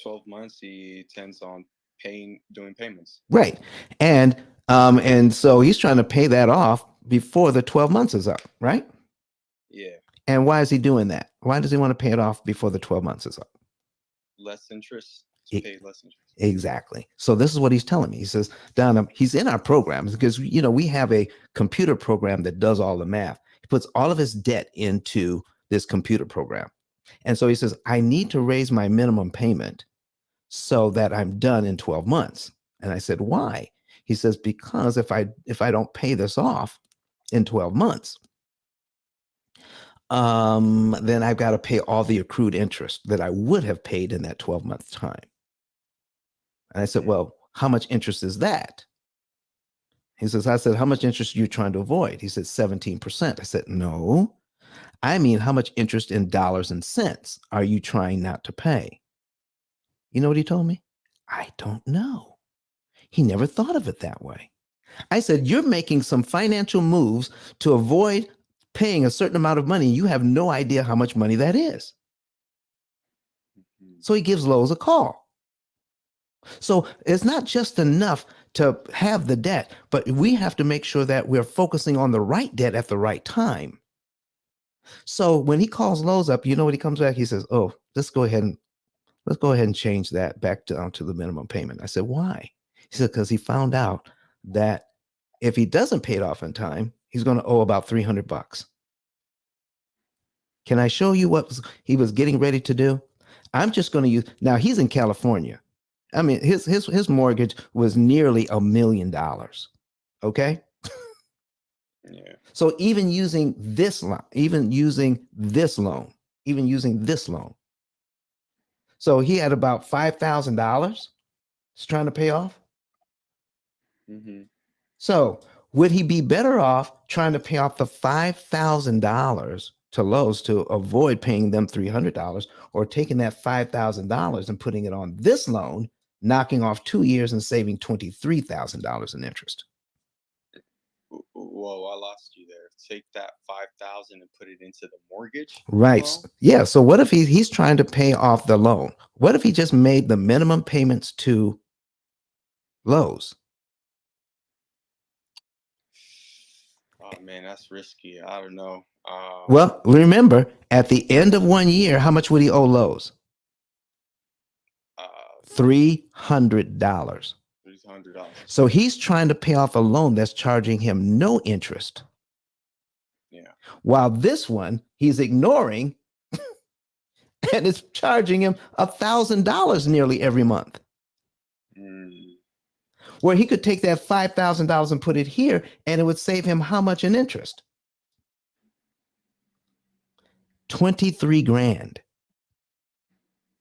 12 months, he tends on doing payments. Right. And so he's trying to pay that off before the 12 months is up, right? Yeah. And why is he doing that? Why does he want to pay it off before the 12 months is up? Less interest, to pay less interest. Exactly. So this is what he's telling me. He says, Don, he's in our programs because, we have a computer program that does all the math. He puts all of his debt into this computer program. And so he says, I need to raise my minimum payment so that I'm done in 12 months. And I said, why? He says, because if I don't pay this off in 12 months, then I've got to pay all the accrued interest that I would have paid in that 12-month time. And I said, well, how much interest is that? I said, how much interest are you trying to avoid? He said, 17%. I said, no, I mean, how much interest in dollars and cents are you trying not to pay? You know what he told me? I don't know. He never thought of it that way. I said, you're making some financial moves to avoid paying a certain amount of money. You have no idea how much money that is. So he gives Lowe's a call. So it's not just enough to have the debt, but we have to make sure that we're focusing on the right debt at the right time. So when he calls Lowe's up, you know what he comes back? He says, oh, let's go ahead and change that back down to the minimum payment. I said, why? He said, because he found out that if he doesn't pay it off in time, he's going to owe about $300. Can I show you what he was getting ready to do? I'm just going to use, now he's in California. I mean, his mortgage was nearly $1 million. Okay. Yeah. So even using this loan, so he had about $5,000 he's trying to pay off. Mm-hmm. So would he be better off trying to pay off the $5,000 to Lowe's to avoid paying them $300, or taking that $5,000 and putting it on this loan, knocking off 2 years and saving $23,000 in interest? Whoa, I lost you there. Take that 5,000 and put it into the mortgage. Right. Loan? Yeah. So what if he's trying to pay off the loan? What if he just made the minimum payments to Lowe's? Oh man, that's risky. I don't know. Well, remember, at the end of 1 year, how much would he owe Lowe's? $300. $300. So he's trying to pay off a loan that's charging him no interest. Yeah. While this one he's ignoring and it's charging him $1,000 nearly every month. Where he could take that $5,000 and put it here, and it would save him how much in interest? 23 grand.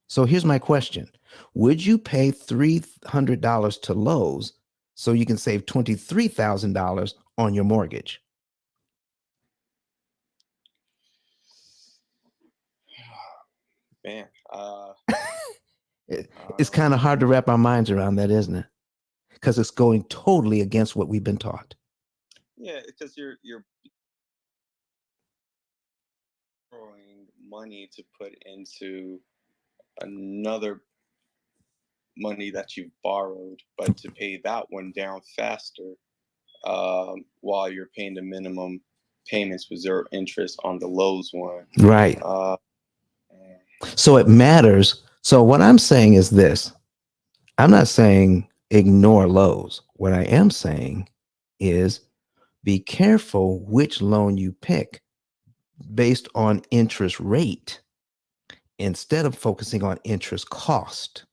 So here's my question. Would you pay $300 to Lowe's so you can save $23,000 on your mortgage? Man, it's kind of hard to wrap our minds around that, isn't it? Because it's going totally against what we've been taught. Yeah, because you're borrowing money to put into another money that you've borrowed, but to pay that one down faster, while you're paying the minimum payments with zero interest on the Lowe's one. Right. So it matters. So what I'm saying is this. I'm not saying ignore Lowe's. What I am saying is be careful which loan you pick based on interest rate instead of focusing on interest cost.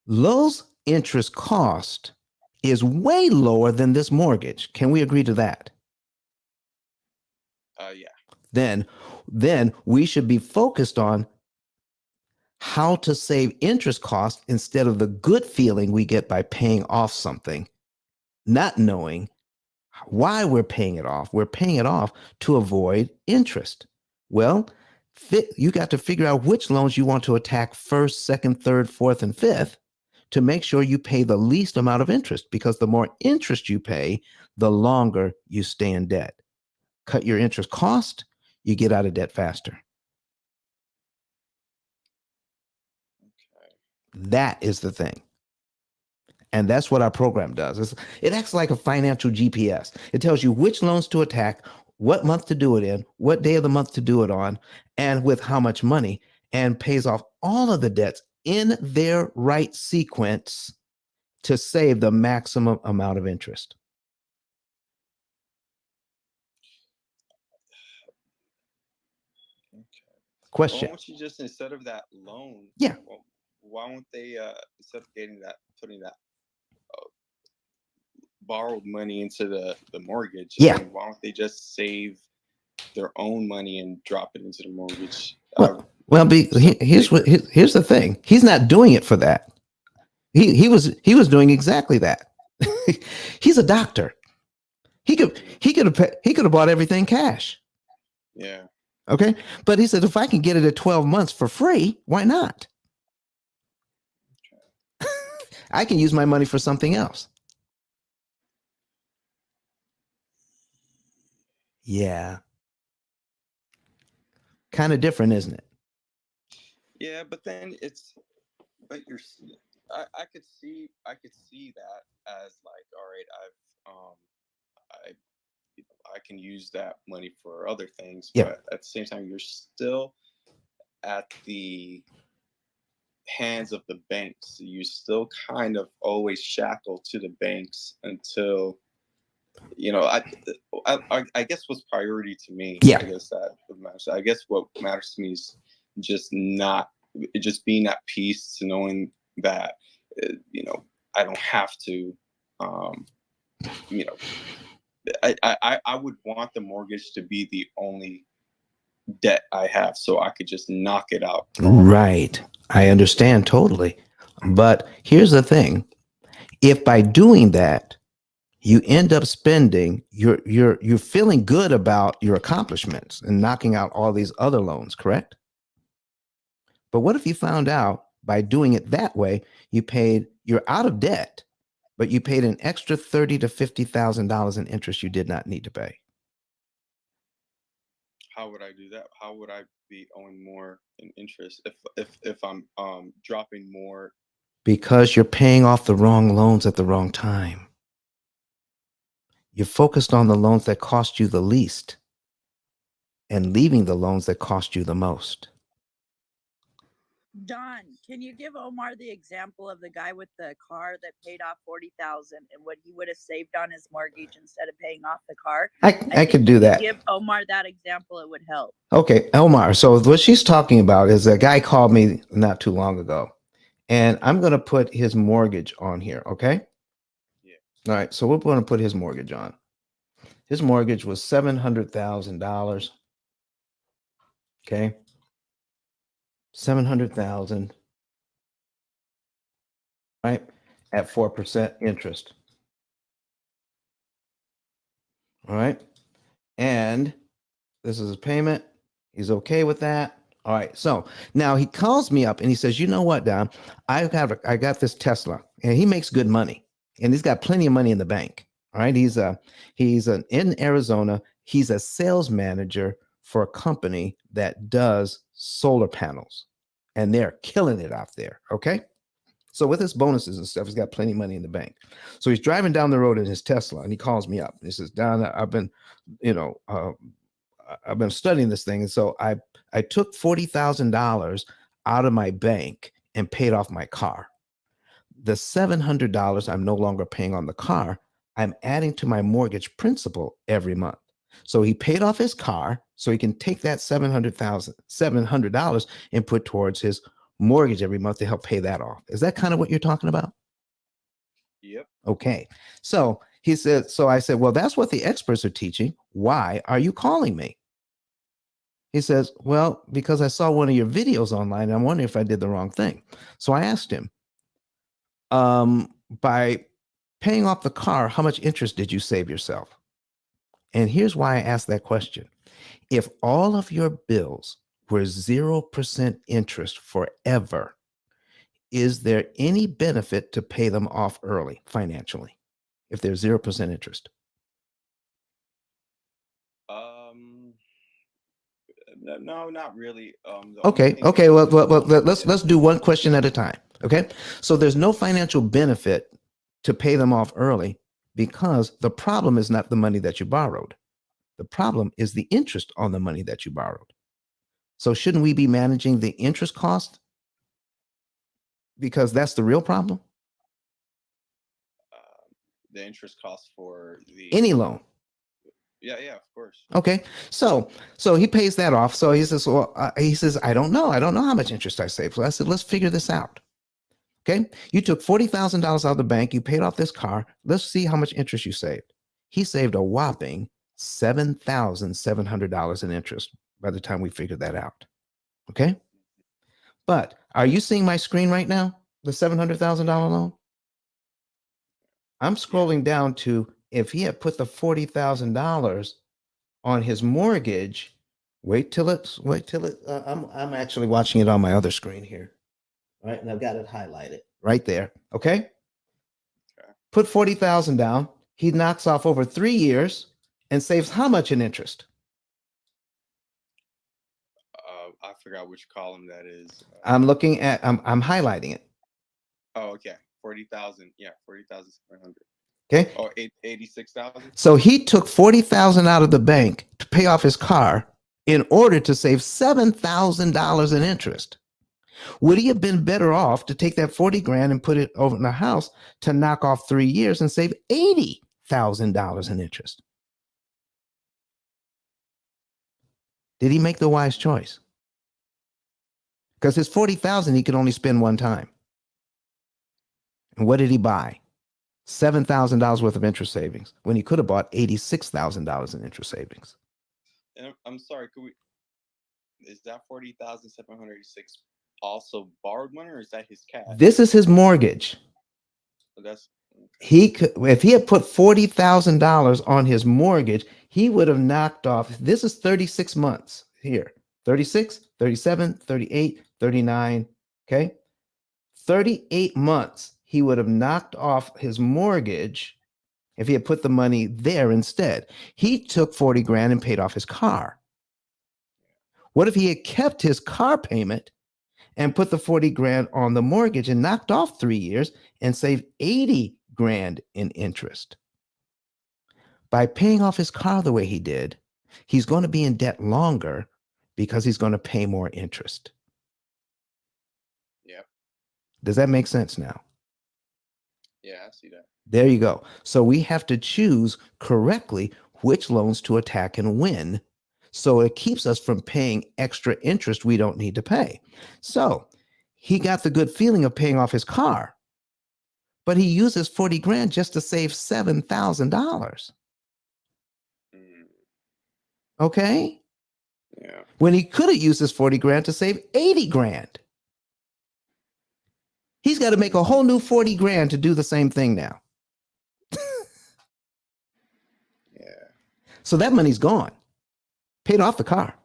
Lowe's interest cost is way lower than this mortgage. Can we agree to that? Yeah. Then we should be focused on how to save interest costs instead of the good feeling we get by paying off something, not knowing why we're paying it off. We're paying it off to avoid interest. Well, you got to figure out which loans you want to attack first, second, third, fourth, and fifth to make sure you pay the least amount of interest, because the more interest you pay, the longer you stay in debt. Cut your interest cost, you get out of debt faster. That is the thing. And that's what our program does. It acts like a financial GPS. It tells you which loans to attack, what month to do it in, what day of the month to do it on, and with how much money, and pays off all of the debts in their right sequence to save the maximum amount of interest. Question. Why don't you just, instead of that loan, Yeah. why won't they, instead of putting that borrowed money into the mortgage, Yeah. I mean, why don't they just save their own money and drop it into the mortgage? Here's the thing. He's not doing it for that. He was doing exactly that. He's a doctor. He could have bought everything cash. Yeah. Okay. But he said, if I can get it at 12 months for free, why not? I can use my money for something else. Yeah. Kind of different, isn't it? Yeah, but then I could see that as like, all right, I can use that money for other things, Yeah. but at the same time, you're still at the hands of the banks. You still kind of always shackled to the banks until, I guess what's priority to me. Yeah. I guess that matters. I guess what matters to me is just being at peace to knowing that, I don't have to, I would want the mortgage to be the only debt I have, so I could just knock it out. Right. I understand totally. But here's the thing. If by doing that, you end up spending, you're feeling good about your accomplishments and knocking out all these other loans, correct? But what if you found out by doing it that way, you're out of debt, but you paid an extra $30,000 to $50,000 in interest you did not need to pay? How would I do that? How would I be owing more in interest if I'm dropping more? Because you're paying off the wrong loans at the wrong time. You're focused on the loans that cost you the least and leaving the loans that cost you the most. Don, can you give Omar the example of the guy with the car that paid off $40,000 and what he would have saved on his mortgage instead of paying off the car? I could do that. Give Omar that example, it would help. Okay, Omar. So what she's talking about is a guy called me not too long ago, and I'm going to put his mortgage on here. Okay. Yeah. All right. So we're going to put his mortgage on. His mortgage was $700,000. Okay. 700,000. Right. At 4% interest. All right. And this is his payment. He's okay with that. All right. So now he calls me up and he says, you know what, Don? I got this Tesla and he makes good money and he's got plenty of money in the bank. All right. He's in Arizona. He's a sales manager for a company that does solar panels and they're killing it out there. Okay. So with his bonuses and stuff, he's got plenty of money in the bank. So he's driving down the road in his Tesla and he calls me up and he says, Don, I've been studying this thing. And so I took $40,000 out of my bank and paid off my car. The $700 I'm no longer paying on the car, I'm adding to my mortgage principal every month. So he paid off his car so he can take that $700 and put towards his mortgage every month to help pay that off. Is that kind of what you're talking about? Yep. Okay. So he said, so I said, well, that's what the experts are teaching. Why are you calling me? He says, well, because I saw one of your videos online and I'm wondering if I did the wrong thing. So I asked him, by paying off the car, how much interest did you save yourself? And here's why I asked that question. If all of your bills were 0% interest forever, is there any benefit to pay them off early financially if they're 0% interest? No, not really. Okay. Well, let's do one question at a time. Okay. So there's no financial benefit to pay them off early because the problem is not the money that you borrowed. The problem is the interest on the money that you borrowed. So shouldn't we be managing the interest cost? Because that's the real problem. The interest cost for the Any loan. Yeah, of course. Okay. So he pays that off. So he says, well, he says, I don't know how much interest I saved. So I said, let's figure this out. Okay. You took $40,000 out of the bank. You paid off this car. Let's see how much interest you saved. He saved a whopping $7,700 in interest by the time we figured that out. Okay. But are you seeing my screen right now? The $700,000 loan? I'm scrolling down to if he had put the $40,000 on his mortgage. Wait till it. I'm actually watching it on my other screen here. Right. And I've got it highlighted right there. Okay. Put 40,000 down. He knocks off over 3 years and saves how much in interest? I forgot which column that is. I'm looking at, I'm highlighting it. Oh, okay. 40,000. Yeah, 40,700. Okay. Oh, 86,000. So he took 40,000 out of the bank to pay off his car in order to save $7,000 in interest. Would he have been better off to take that 40 grand and put it over in the house to knock off 3 years and save $80,000 in interest? Did he make the wise choice? Because his 40,000 he could only spend one time. And what did he buy? $7,000 worth of interest savings when he could have bought $86,000 in interest savings. And I'm sorry, is that 40,786 also borrowed money, or is that his cash? This is his mortgage. That's okay. He could, if he had put $40,000 on his mortgage, he would have knocked off. This is 36 months here. 36, 37, 38, 39. Okay. 38 months. He would have knocked off his mortgage if he had put the money there instead. He took 40 grand and paid off his car. What if he had kept his car payment and put the 40 grand on the mortgage and knocked off 3 years and saved 80 grand in interest? By paying off his car the way he did, he's going to be in debt longer because he's going to pay more interest. Yep. Does that make sense now? Yeah, I see that. There you go. So we have to choose correctly which loans to attack and when. So it keeps us from paying extra interest we don't need to pay. So he got the good feeling of paying off his car, but he uses 40 grand just to save $7,000. Okay. Yeah. When he could have used his 40 grand to save 80 grand. He's got to make a whole new 40 grand to do the same thing now. Yeah. So that money's gone. Paid off the car.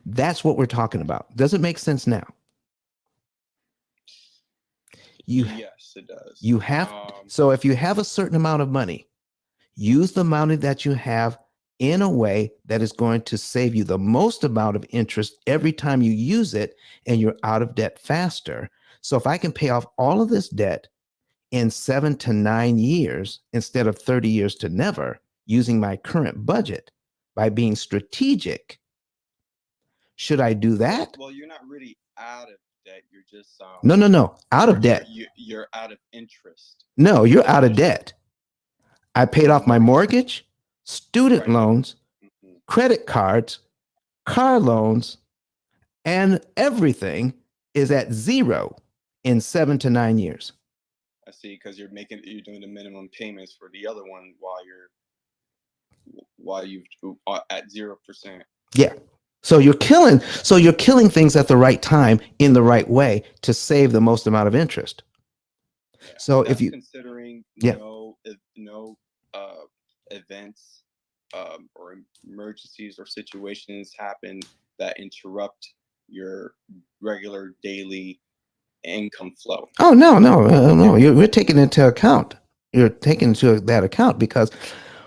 That's what we're talking about. Does it make sense now? Yes, it does. You have, so if you have a certain amount of money, use the money that you have in a way that is going to save you the most amount of interest every time you use it, and you're out of debt faster. So if I can pay off all of this debt in 7 to 9 years instead of 30 years to never, using my current budget by being strategic, should I do that? Well, you're not really out of debt. You're just No. Out of debt. You're out of interest. No, you're out of debt. I paid off my mortgage, student loans, credit cards, car loans, and everything is at zero in 7 to 9 years. I see, because you're doing the minimum payments for the other one while you are at 0%. Yeah. So you're killing things at the right time in the right way to save the most amount of interest. Yeah. So that's if you considering no events or emergencies or situations happen that interrupt your regular daily income flow. Oh, no. We're taking into account. You're taking into that account because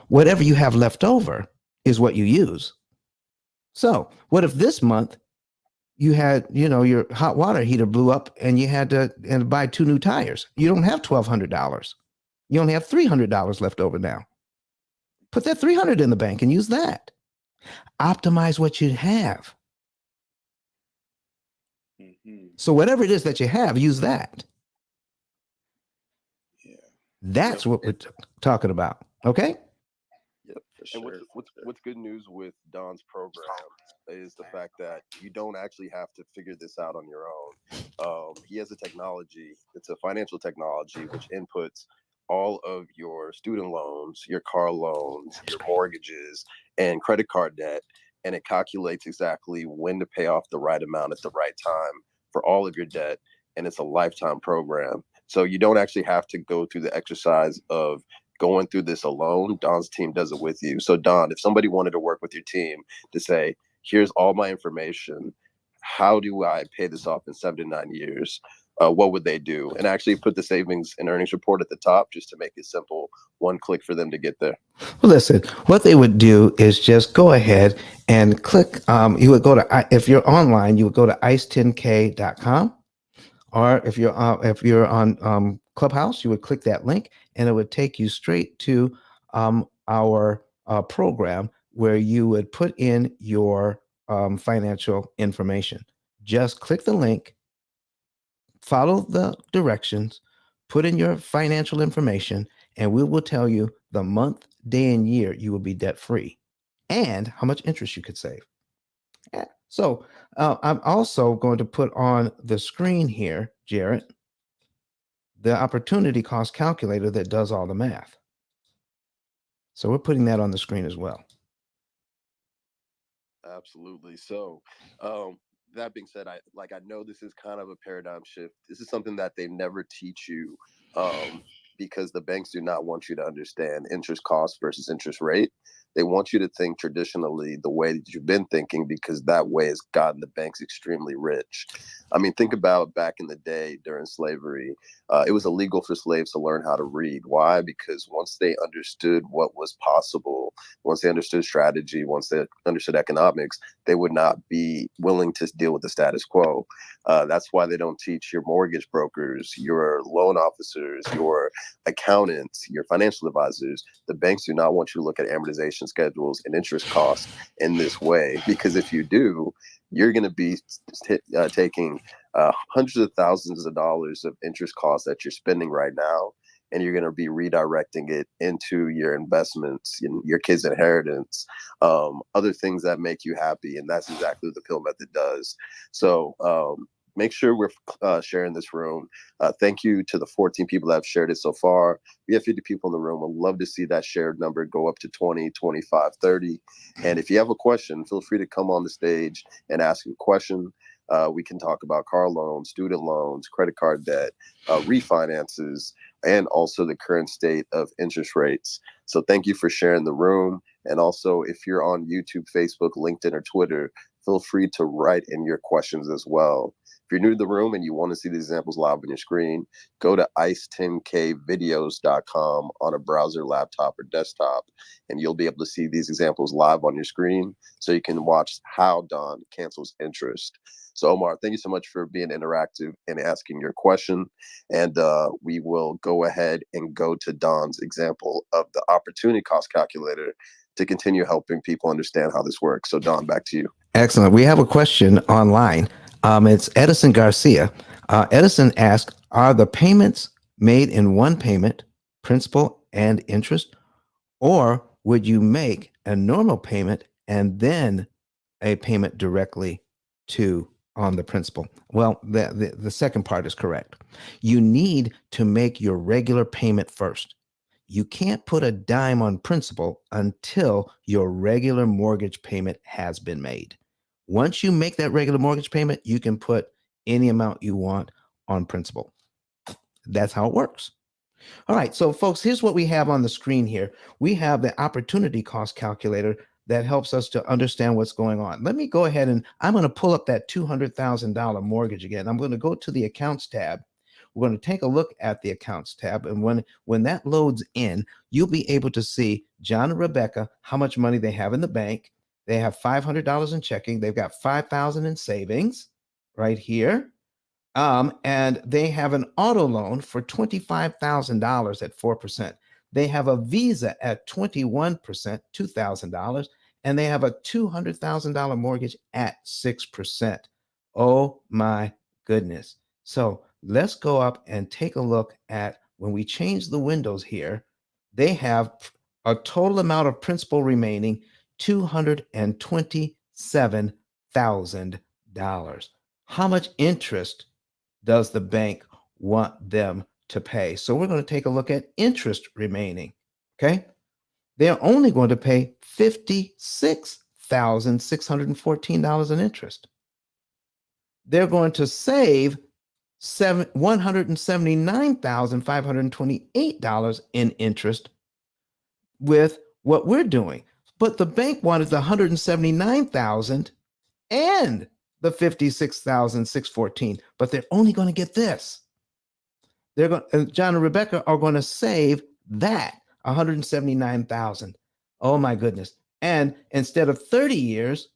whatever you have left over is what you use. So what if this month you had, your hot water heater blew up and you had to buy 2 new tires. You don't have $1,200. You only have $300 left over now. Put that 300 in the bank and use that. Optimize what you have. So whatever it is that you have, use that. Yeah. That's what we're talking about. Okay. Yep. And what's good news with Don's program is the fact that you don't actually have to figure this out on your own. He has a technology. It's a financial technology which inputs all of your student loans, your car loans, your mortgages, and credit card debt, and it calculates exactly when to pay off the right amount at the right time for all of your debt. And it's a lifetime program. So you don't actually have to go through the exercise of going through this alone. Don's team does it with you. So Don, if somebody wanted to work with your team to say, here's all my information, how do I pay this off in 7 to 9 years? What would they do? And actually put the savings and earnings report at the top just to make it simple, one click for them to get there. Well, listen, what they would do is just go ahead and click. You would go to, if you're online, you would go to ice10k.com. Or if you're on Clubhouse, you would click that link, and it would take you straight to our program where you would put in your financial information. Just click the link, follow the directions, put in your financial information, and we will tell you the month, day, and year you will be debt free, and how much interest you could save. So I'm also going to put on the screen here, Jarrett, the opportunity cost calculator that does all the math. So we're putting that on the screen as well. Absolutely. So that being said, I know this is kind of a paradigm shift. This is something that they never teach you because the banks do not want you to understand interest cost versus interest rate. They want you to think traditionally the way that you've been thinking, because that way has gotten the banks extremely rich. I mean, think about back in the day during slavery. It was illegal for slaves to learn how to read. Why? Because once they understood what was possible, once they understood strategy, once they understood economics, they would not be willing to deal with the status quo. That's why they don't teach your mortgage brokers, your loan officers, your accountants, your financial advisors. The banks do not want you to look at amortization schedules and interest costs in this way, because if you do, you're going to be taking hundreds of thousands of dollars of interest costs that you're spending right now, and you're going to be redirecting it into your investments, your kids' inheritance, other things that make you happy. And that's exactly what the P.I.L.L method does. So make sure we're sharing this room. Thank you to the 14 people that have shared it so far. We have 50 people in the room. I'd love to see that shared number go up to 20, 25, 30. And if you have a question, feel free to come on the stage and ask a question. We can talk about car loans, student loans, credit card debt, refinances, and also the current state of interest rates. So thank you for sharing the room. And also, if you're on YouTube, Facebook, LinkedIn, or Twitter, feel free to write in your questions as well. If you're new to the room and you want to see the examples live on your screen, go to ice10kvideos.com on a browser, laptop, or desktop, and you'll be able to see these examples live on your screen so you can watch how Don cancels interest. So Omar, thank you so much for being interactive and asking your question. And we will go ahead and go to Don's example of the opportunity cost calculator to continue helping people understand how this works. So Don, back to you. Excellent. We have a question online. It's Edison Garcia. Edison asked, are the payments made in one payment, principal and interest, or would you make a normal payment and then a payment directly on the principal? Well, the second part is correct. You need to make your regular payment first. You can't put a dime on principal until your regular mortgage payment has been made. Once you make that regular mortgage payment, you can put any amount you want on principal. That's how it works. All right, so folks, here's what we have on the screen here. We have the opportunity cost calculator that helps us to understand what's going on. Let me go ahead and I'm going to pull up that $200,000 mortgage again. I'm going to go to the accounts tab. We're going to take a look at the accounts tab. And when that loads in, you'll be able to see John and Rebecca, how much money they have in the bank, They have $500 in checking. They've got $5,000 in savings right here. And they have an auto loan for $25,000 at 4%. They have a Visa at 21%, $2,000, and they have a $200,000 mortgage at 6%. Oh my goodness. So let's go up and take a look at when we change the windows here. They have a total amount of principal remaining $227,000. How much interest does the bank want them to pay? So we're going to take a look at interest remaining. Okay. They're only going to pay $56,614 in interest. They're going to save $179,528 in interest with what we're doing. But the bank wanted the $179,000 and the $56,614, but they're only going to get this. They're going, John and Rebecca are going to save that $179,000. Oh my goodness. And instead of 30 years,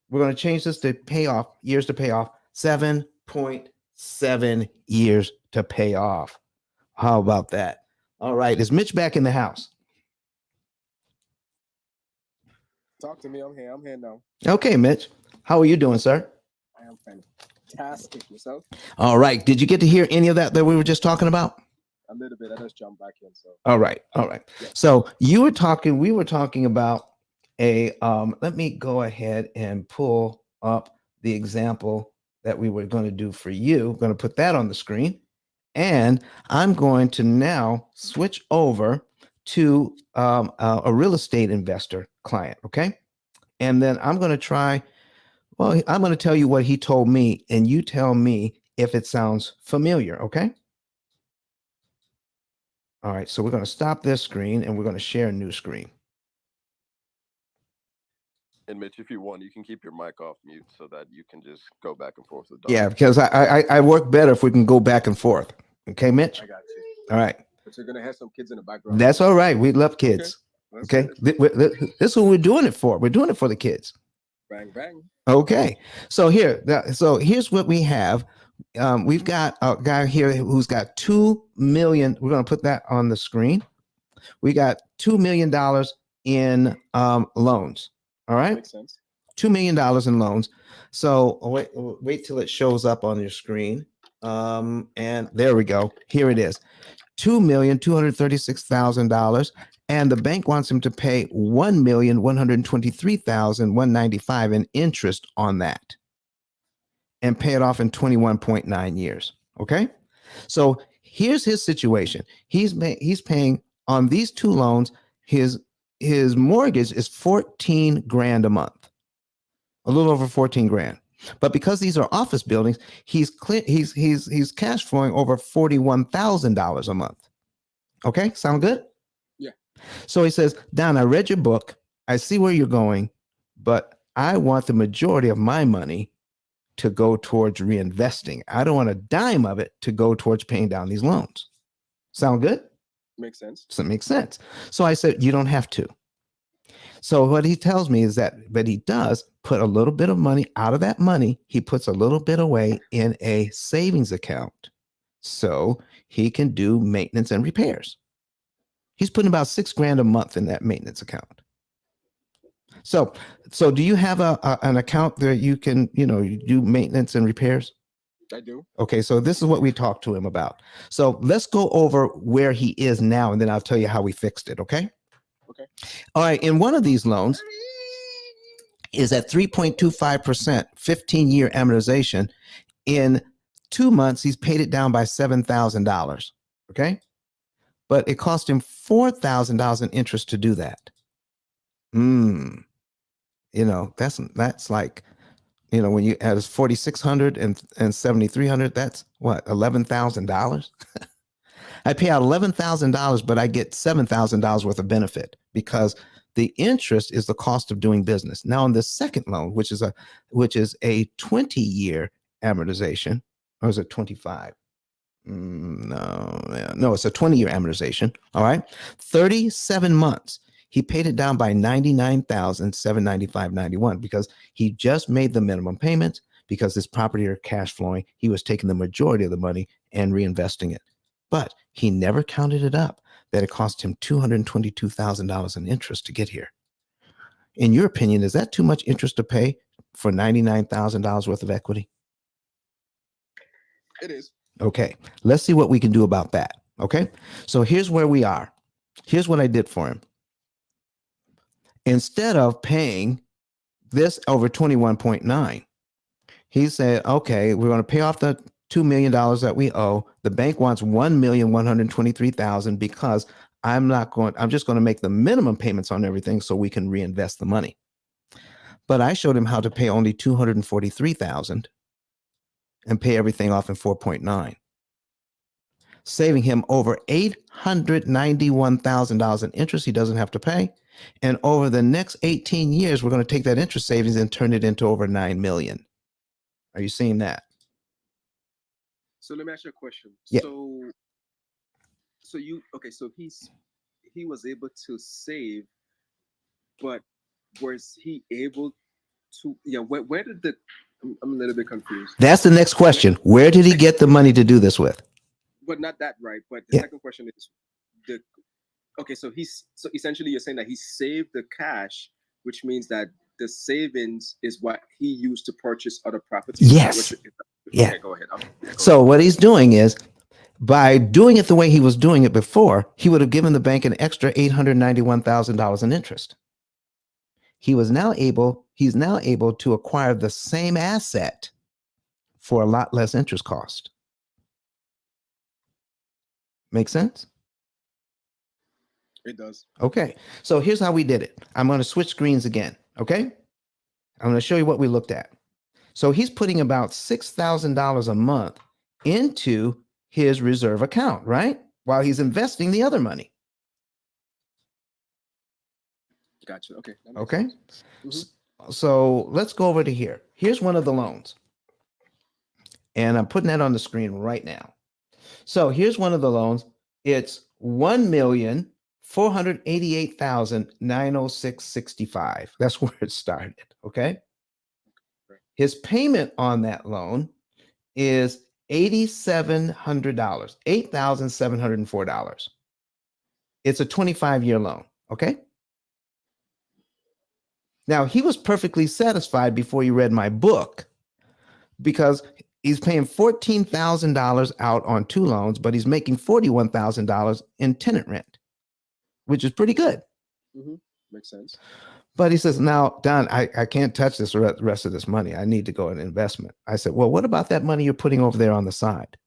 we're going to change this to pay off, years to pay off, 7.7 years to pay off. How about that? All right. Is Mitch back in the house? Talk to me. I'm here now. Okay, Mitch. How are you doing, sir? I am fantastic. Yourself? All right. Did you get to hear any of that we were just talking about? A little bit. I just jumped back in. So. All right. Yeah. So we were talking about let me go ahead and pull up the example that we were going to do for you. I'm going to put that on the screen. And I'm going to now switch over to a real estate investor client. Okay. And then I'm going to I'm going to tell you what he told me, and you tell me if it sounds familiar. Okay. All right. So we're going to stop this screen and we're going to share a new screen. And Mitch, if you want, you can keep your mic off mute so that you can just go back and forth with Don. Yeah, because I work better if we can go back and forth. Okay, Mitch? I got you. All right. But you're going to have some kids in the background. That's all right. We love kids. Okay. This is what we're doing it for. We're doing it for the kids. Bang, bang. Okay. So here's what we have. We've got a guy here who's got $2 million. We're going to put that on the screen. We got $2 million in loans. All right. Makes sense. $2 million in loans. So wait till it shows up on your screen. And there we go. Here it is. $2,236,000. And the bank wants him to pay $1,123,195 in interest on that and pay it off in 21.9 years. Okay. So here's his situation. He's paying on these two loans. His mortgage is $14,000 a month, a little over $14,000. But because these are office buildings, he's cash flowing over $41,000 a month. Okay, sound good? Yeah. So he says, Don, I read your book. I see where you're going, but I want the majority of my money to go towards reinvesting. I don't want a dime of it to go towards paying down these loans. Sound good? Makes sense. So it makes sense. So I said, you don't have to. So what he tells me is that, but he does put a little bit of money out of that money. He puts a little bit away in a savings account so he can do maintenance and repairs. He's putting about $6,000 a month in that maintenance account. So do you have an account that you can, you do maintenance and repairs? I do. Okay, so this is what we talked to him about. So let's go over where he is now, and then I'll tell you how we fixed it, okay? Okay. All right, in one of these loans is at 3.25%, 15-year amortization. In 2 months, he's paid it down by $7,000, okay? But it cost him $4,000 in interest to do that. That's like, when you add 4,600 and 7,300, that's what, $11,000? I pay out $11,000, but I get $7,000 worth of benefit because the interest is the cost of doing business. Now, on the second loan, which is a 20-year amortization, or is it 25? No, it's a 20-year amortization. All right, 37 months. He paid it down by $99,795.91 because he just made the minimum payments because his property are cash flowing. He was taking the majority of the money and reinvesting it. But he never counted it up that it cost him $222,000 in interest to get here. In your opinion, is that too much interest to pay for $99,000 worth of equity? It is. Okay, let's see what we can do about that. Okay, so here's where we are. Here's what I did for him. Instead of paying this over 21.9, he said, okay, we're going to pay off the $2 million that we owe. The bank wants $1,123,000 because I'm just going to make the minimum payments on everything so we can reinvest the money. But I showed him how to pay only $243,000 and pay everything off in 4.9, saving him over $891,000 in interest he doesn't have to pay. And over the next 18 years, we're going to take that interest savings and turn it into over $9 million. Are you seeing that? So let me ask you a question. Yeah. So he was able to save, but was he able to? Yeah. Where did the? I'm a little bit confused. That's the next question. Where did he get the money to do this with? But not that, right? But the second question is the. Okay, so essentially you're saying that he saved the cash, which means that the savings is what he used to purchase other properties. Yes. Yeah. Okay, go ahead. So what he's doing is, by doing it the way he was doing it before, he would have given the bank an extra $891,000 in interest. He's now able to acquire the same asset for a lot less interest cost. Make sense? It does. Okay, so here's how we did it. I'm going to switch screens again, okay? I'm going to show you what we looked at. So he's putting about $6,000 a month into his reserve account, right? While he's investing the other money. Gotcha. Okay. Okay. So let's go over to here. Here's one of the loans. And I'm putting that on the screen right now. So here's one of the loans. It's $1,488,906.65. That's where it started. Okay. His payment on that loan is $8,700, $8,704. It's a 25-year loan. Okay. Now, he was perfectly satisfied before he read my book because he's paying $14,000 out on two loans, but he's making $41,000 in tenant rent, which is pretty good. Makes sense. But he says, now, Don, I can't touch this rest of this money. I need to go in investment. I said, well, what about that money you're putting over there on the side?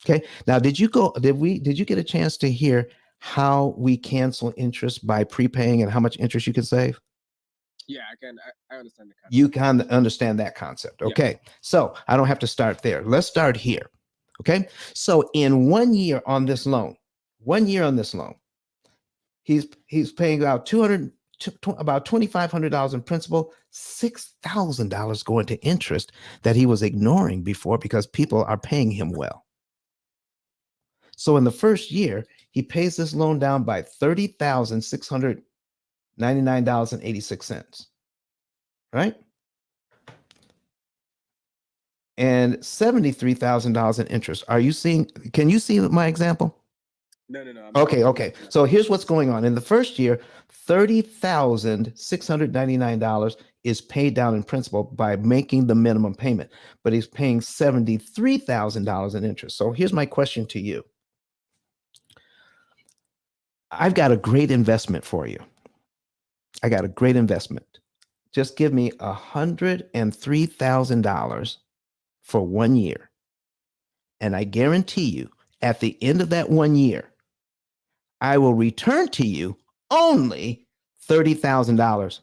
Okay. Now, did you get a chance to hear how we cancel interest by prepaying and how much interest you can save? Yeah, I can. I understand the concept. You can understand that concept. Okay. Yeah. So I don't have to start there. Let's start here. Okay. So in 1 year on this loan, he's paying about $2,500 in principal, $6,000 going to interest that he was ignoring before because people are paying him well. So in the first year, he pays this loan down by $30,699.86, right? And $73,000 in interest. Can you see my example? No. Okay. So here's what's going on. In the first year, $30,699 is paid down in principal by making the minimum payment, but he's paying $73,000 in interest. So here's my question to you. I've got a great investment for you. Just give me $103,000 for 1 year. And I guarantee you, at the end of that 1 year, I will return to you only $30,000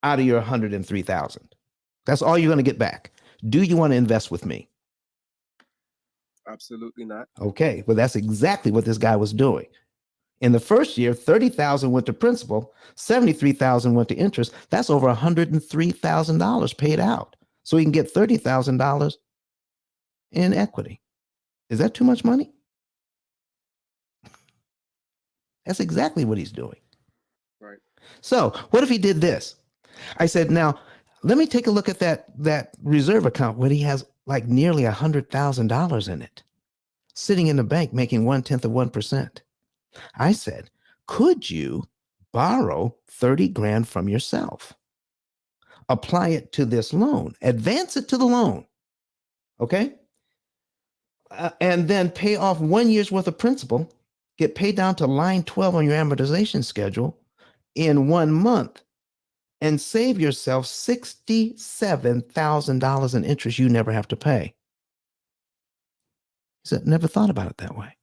out of your $103,000. That's all you're going to get back. Do you want to invest with me? Absolutely not. Okay, well, that's exactly what this guy was doing. In the first year, $30,000 went to principal, $73,000 went to interest. That's over $103,000 paid out. So he can get $30,000 in equity. Is that too much money? That's exactly what he's doing. So what if he did this? I said, now let me take a look at that reserve account where he has like nearly $100,000 in it, sitting in the bank making 0.1%. I said, could you borrow 30 grand from yourself, apply it to this loan, advance it to the loan, okay? And then pay off 1 year's worth of principal, get paid down to line 12 on your amortization schedule in 1 month, and save yourself $67,000 in interest you never have to pay. He said, never thought about it that way.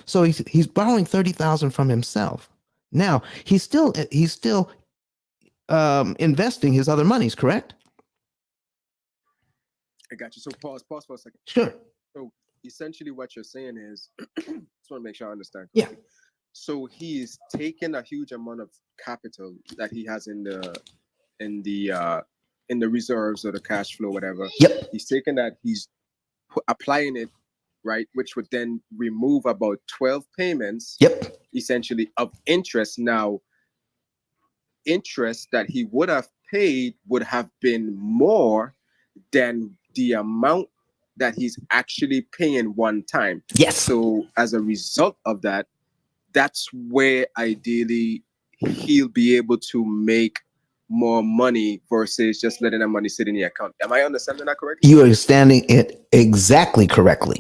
So he's borrowing 30,000 from himself. Now he's still investing his other monies, correct? I got you. So pause for a second. Sure. So essentially what you're saying is, just want to make sure I understand Yeah. correctly. So he is taking a huge amount of capital that he has in the reserves or the cash flow, whatever. Yep. He's taking that, he's applying it, right, which would then remove about 12 payments, Yep. essentially, of interest. Now, interest that he would have paid would have been more than the amount that he's actually paying one time. Yes. So as a result of that, that's where ideally he'll be able to make more money versus just letting that money sit in the account. Am I understanding that correctly? You are understanding it exactly correctly.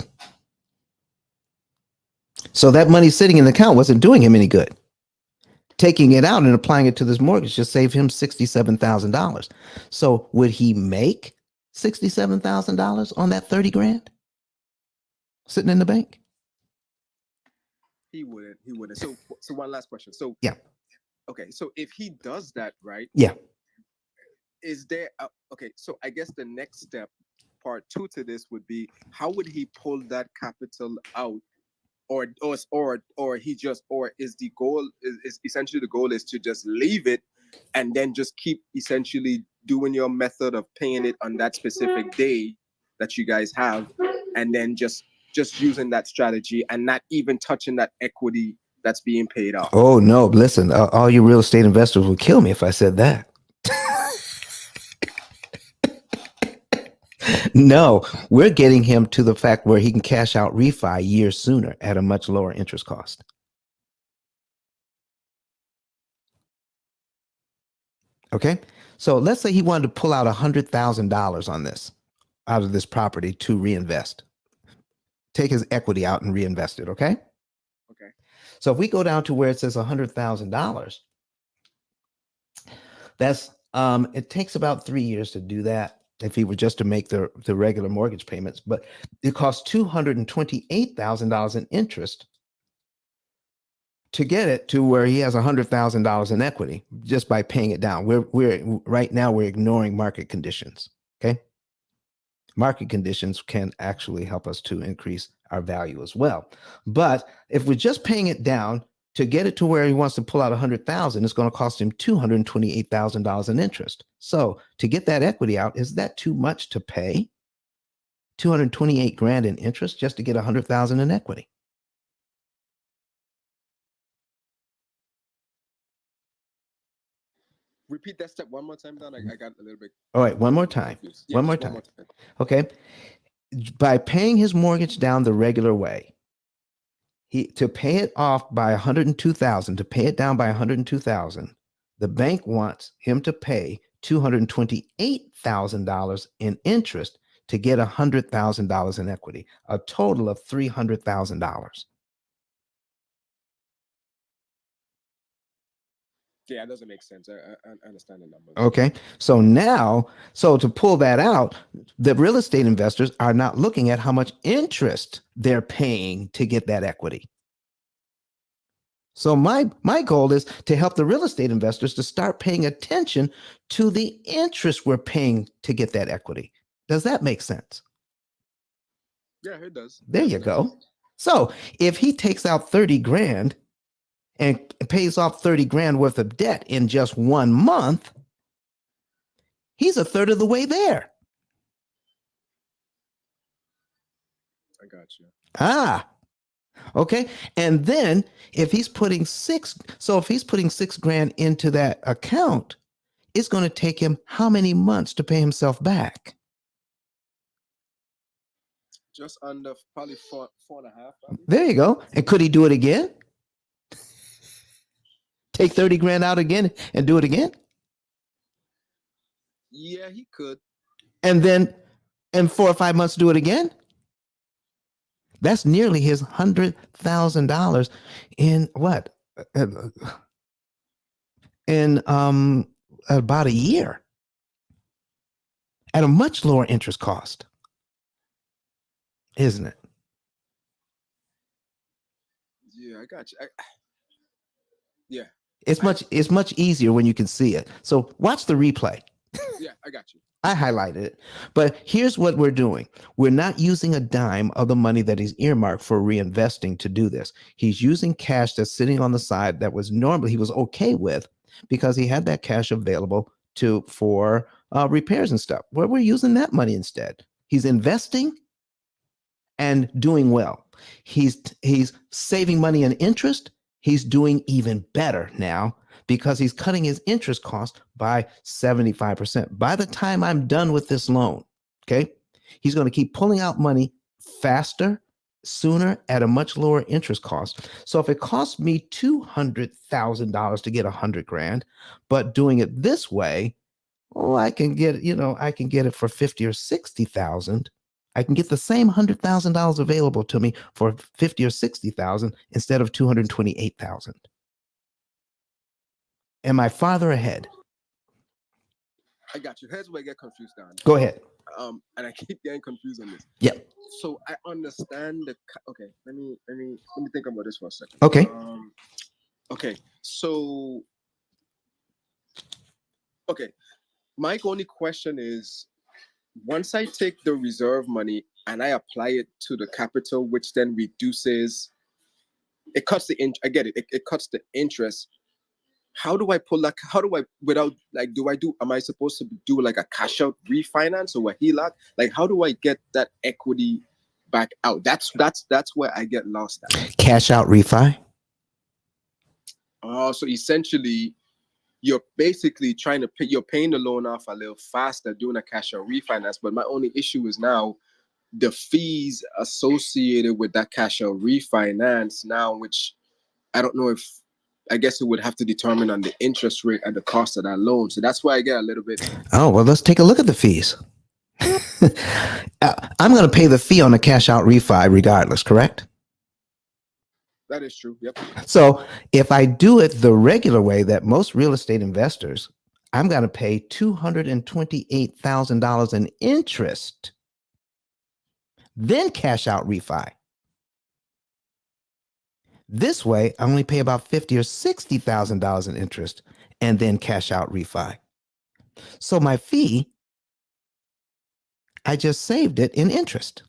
So that money sitting in the account wasn't doing him any good. Taking it out and applying it to this mortgage just saved him $67,000. So would he make $67,000 on that 30 grand sitting in the bank? He wouldn't. So one last question. So yeah. Okay. So if he does that, right? Yeah. Is there okay? So I guess the next step, part 2 to this, would be how would he pull that capital out, or he just, or is the goal is essentially the goal is to just leave it and then just keep essentially doing your method of paying it on that specific day that you guys have, and then just using that strategy and not even touching that equity that's being paid off? Oh no, listen, all you real estate investors would kill me if I said that. No, we're getting him to the fact where he can cash out refi years sooner at a much lower interest cost. Okay, so let's say he wanted to pull out $100,000 on this, out of this property to reinvest. Take his equity out and reinvest it. Okay. Okay. So if we go down to where it says $100,000, that's it takes about 3 years to do that if he were just to make the regular mortgage payments, but it costs $228,000 in interest to get it to where he has $100,000 in equity just by paying it down. We're right now we're ignoring market conditions. Okay. Market conditions can actually help us to increase our value as well. But if we're just paying it down to get it to where he wants to pull out 100,000, it's going to cost him $228,000 in interest. So to get that equity out, is that too much to pay? 228 grand in interest just to get 100,000 in equity. Repeat that step one more time, Don. I got a little bit. All right, one more time. Yeah, one more time. Okay. By paying his mortgage down the regular way, to pay it off by 102,000, to pay it down by 102,000, the bank wants him to pay $228,000 in interest to get $100,000 in equity, a total of $300,000. Yeah, it doesn't make sense. I understand the numbers. Okay. So now, to pull that out, the real estate investors are not looking at how much interest they're paying to get that equity. So my goal is to help the real estate investors to start paying attention to the interest we're paying to get that equity. Does that make sense? Yeah, it does. There you go. So if he takes out 30 grand and pays off 30 grand worth of debt in just 1 month, he's a third of the way there. I got you. Okay. And then if he's putting if he's putting 6 grand into that account, it's going to take him how many months to pay himself back? Just under probably four and a half. Probably. There you go. And could he do it again? Take 30 grand out again and do it again? Yeah, he could. And then in 4 or 5 months do it again? That's nearly his $100,000 in what? In about a year at a much lower interest cost, isn't it? Yeah, I got you. Yeah. It's much easier when you can see it. So watch the replay. Yeah, I got you. I highlighted it. But here's what we're doing. We're not using a dime of the money that he's earmarked for reinvesting to do this. He's using cash that's sitting on the side that was normally he was okay with because he had that cash available for repairs and stuff. Well, we're using that money instead. He's investing and doing well. He's saving money in interest. He's doing even better now because he's cutting his interest cost by 75%. By the time I'm done with this loan, okay, he's going to keep pulling out money faster, sooner, at a much lower interest cost. So if it costs me $200,000 to get 100 grand, but doing it this way, I can get it for 50 or 60,000. I can get the same $100,000 available to me for 50 or 60,000 instead of 228,000. Am I farther ahead? I got you. Here's where I get confused, Don. Go ahead. And I keep getting confused on this. Yep. So I understand okay. Let me think about this for a second. Okay. Okay. So. Okay. My only question is, once I take the reserve money and I apply it to the capital, which then reduces, it cuts the I get it. It cuts the interest. How do I pull that? How do I, without am I supposed to do like a cash out refinance or a HELOC? Like, how do I get that equity back out? That's where I get lost at. Cash out refi? Oh, so essentially, you're basically you're paying the loan off a little faster doing a cash out refinance. But my only issue is now the fees associated with that cash out refinance now, which I don't know if, I guess it would have to determine on the interest rate and the cost of that loan. So that's why I get a little bit. Oh, well, let's take a look at the fees. I'm going to pay the fee on the cash out refi regardless, correct? That is true. Yep. So if I do it the regular way that most real estate investors, I'm going to pay $228,000 in interest, then cash out refi. This way, I only pay about $50,000 or $60,000 in interest and then cash out refi. So my fee, I just saved it in interest.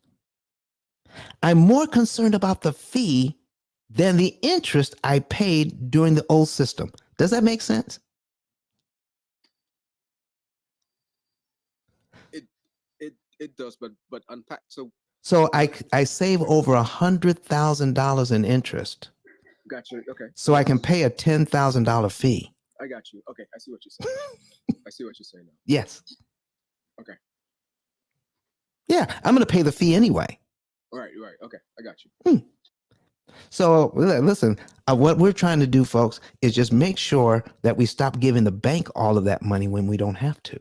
I'm more concerned about the fee than the interest I paid during the old system. Does that make sense? It does, but unpack. So I save over $100,000 in interest. Gotcha. Okay. So I can pay a $10,000 fee. I got you. Okay, I see what you're saying. I see what you're saying now. Yes. Okay. Yeah, I'm going to pay the fee anyway. Right. Okay, I got you. So listen, what we're trying to do, folks, is just make sure that we stop giving the bank all of that money when we don't have to.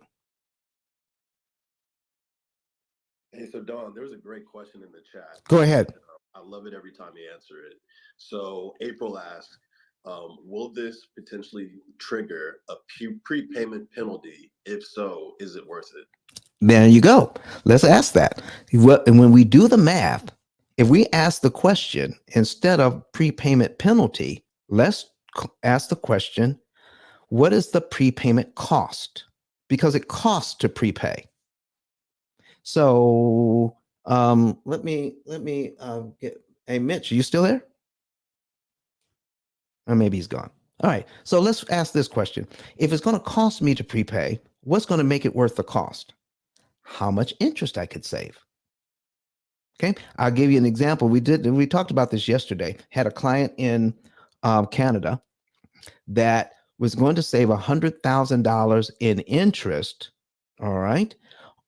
Hey, so Don, there was a great question in the chat. Go ahead. I love it every time you answer it. So April asked, will this potentially trigger a prepayment penalty? If so, is it worth it? There you go. Let's ask that. And when we do the math, if we ask the question, instead of prepayment penalty, let's ask the question, what is the prepayment cost? Because it costs to prepay. So let me get, hey, Mitch, are you still there? Or maybe he's gone. All right. So let's ask this question. If it's going to cost me to prepay, what's going to make it worth the cost? How much interest I could save. Okay, I'll give you an example. We talked about this yesterday. Had a client in Canada that was going to save $100,000 in interest. All right.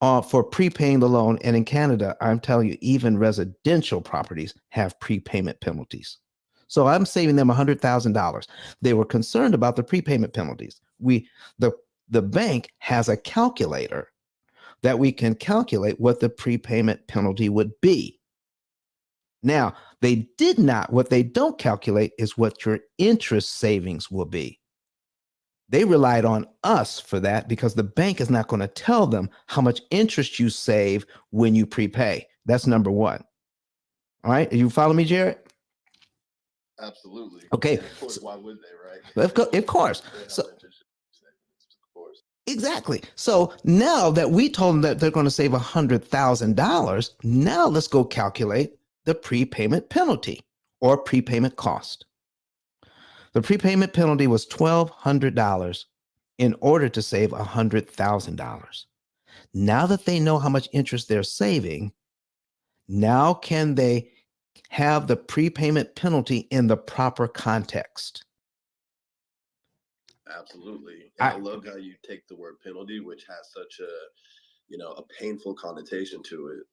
For prepaying the loan. And in Canada, I'm telling you, even residential properties have prepayment penalties. So I'm saving them $100,000. They were concerned about the prepayment penalties. The the bank has a calculator that we can calculate what the prepayment penalty would be. Now, what they don't calculate is what your interest savings will be. They relied on us for that because the bank is not going to tell them how much interest you save when you prepay. That's number one. All right. You follow me, Jared? Absolutely. Okay. And of course, why would they, right? Of course. So, Of course. exactly. So now that we told them that they're going to save $100,000, now let's go calculate the prepayment penalty or prepayment cost. The prepayment penalty was $1,200 in order to save $100,000. Now that they know how much interest they're saving, now can they have the prepayment penalty in the proper context? Absolutely. And I love how you take the word penalty, which has such a painful connotation to it,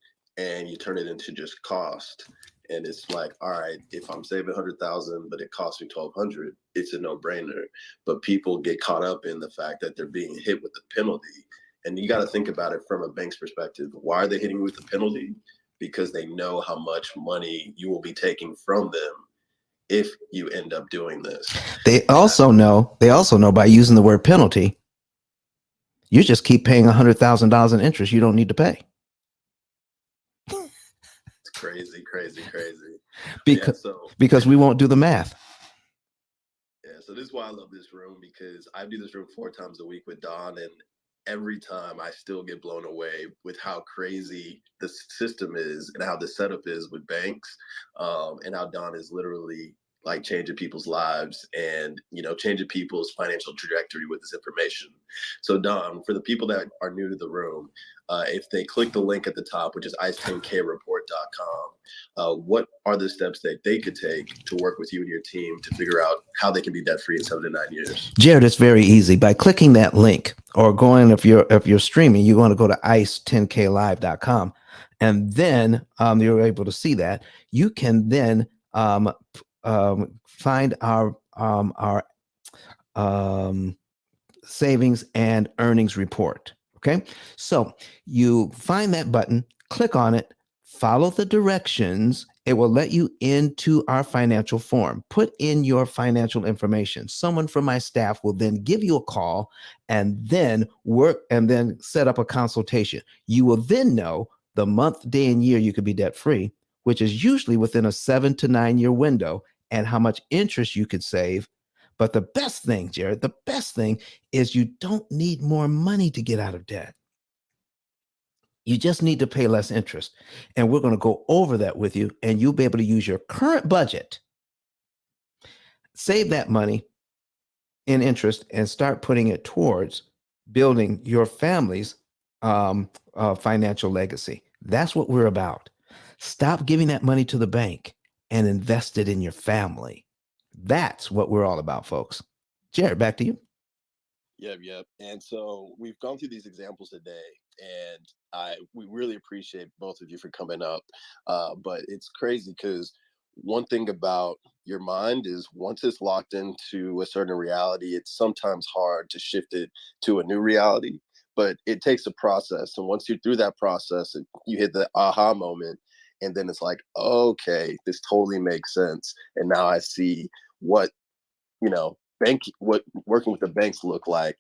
and you turn it into just cost. And it's like, all right, if I'm saving 100,000, but it costs me 1,200, it's a no-brainer. But people get caught up in the fact that they're being hit with the penalty. And you got to think about it from a bank's perspective. Why are they hitting you with the penalty? Because they know how much money you will be taking from them if you end up doing this. They also know by using the word penalty, you just keep paying $100,000 in interest you don't need to pay. It's crazy. Because we won't do the math. Yeah, so this is why I love this room, because I do this room 4 times a week with Don, and every time I still get blown away with how crazy the system is and how the setup is with banks, and how Don is literally like changing people's lives and changing people's financial trajectory with this information. So Don, for the people that are new to the room, if they click the link at the top, which is ice10kreport.com, what are the steps that they could take to work with you and your team to figure out how they can be debt free in 7 to 9 years? Jared, it's very easy. By clicking that link or going, if you're streaming, you want to go to ice10klive.com, and then you're able to see that. You can then find our savings and earnings report. Okay, so you find that button, click on it, follow the directions. It will let you into our financial form. Put in your financial information. Someone from my staff will then give you a call and then set up a consultation. You will then know the month, day, and year you could be debt free, which is usually within a 7 to 9 year window, and how much interest you could save. But the best thing, Jared, the best thing is you don't need more money to get out of debt. You just need to pay less interest. And we're going to go over that with you, and you'll be able to use your current budget, save that money in interest, and start putting it towards building your family's financial legacy. That's what we're about. Stop giving that money to the bank and invest it in your family. That's what we're all about, folks. Jared, back to you. Yep. And so we've gone through these examples today, and we really appreciate both of you for coming up. But it's crazy because one thing about your mind is once it's locked into a certain reality, it's sometimes hard to shift it to a new reality. But it takes a process, and once you're through that process, you hit the aha moment, and then it's like, okay, this totally makes sense, and now I see what what working with the banks look like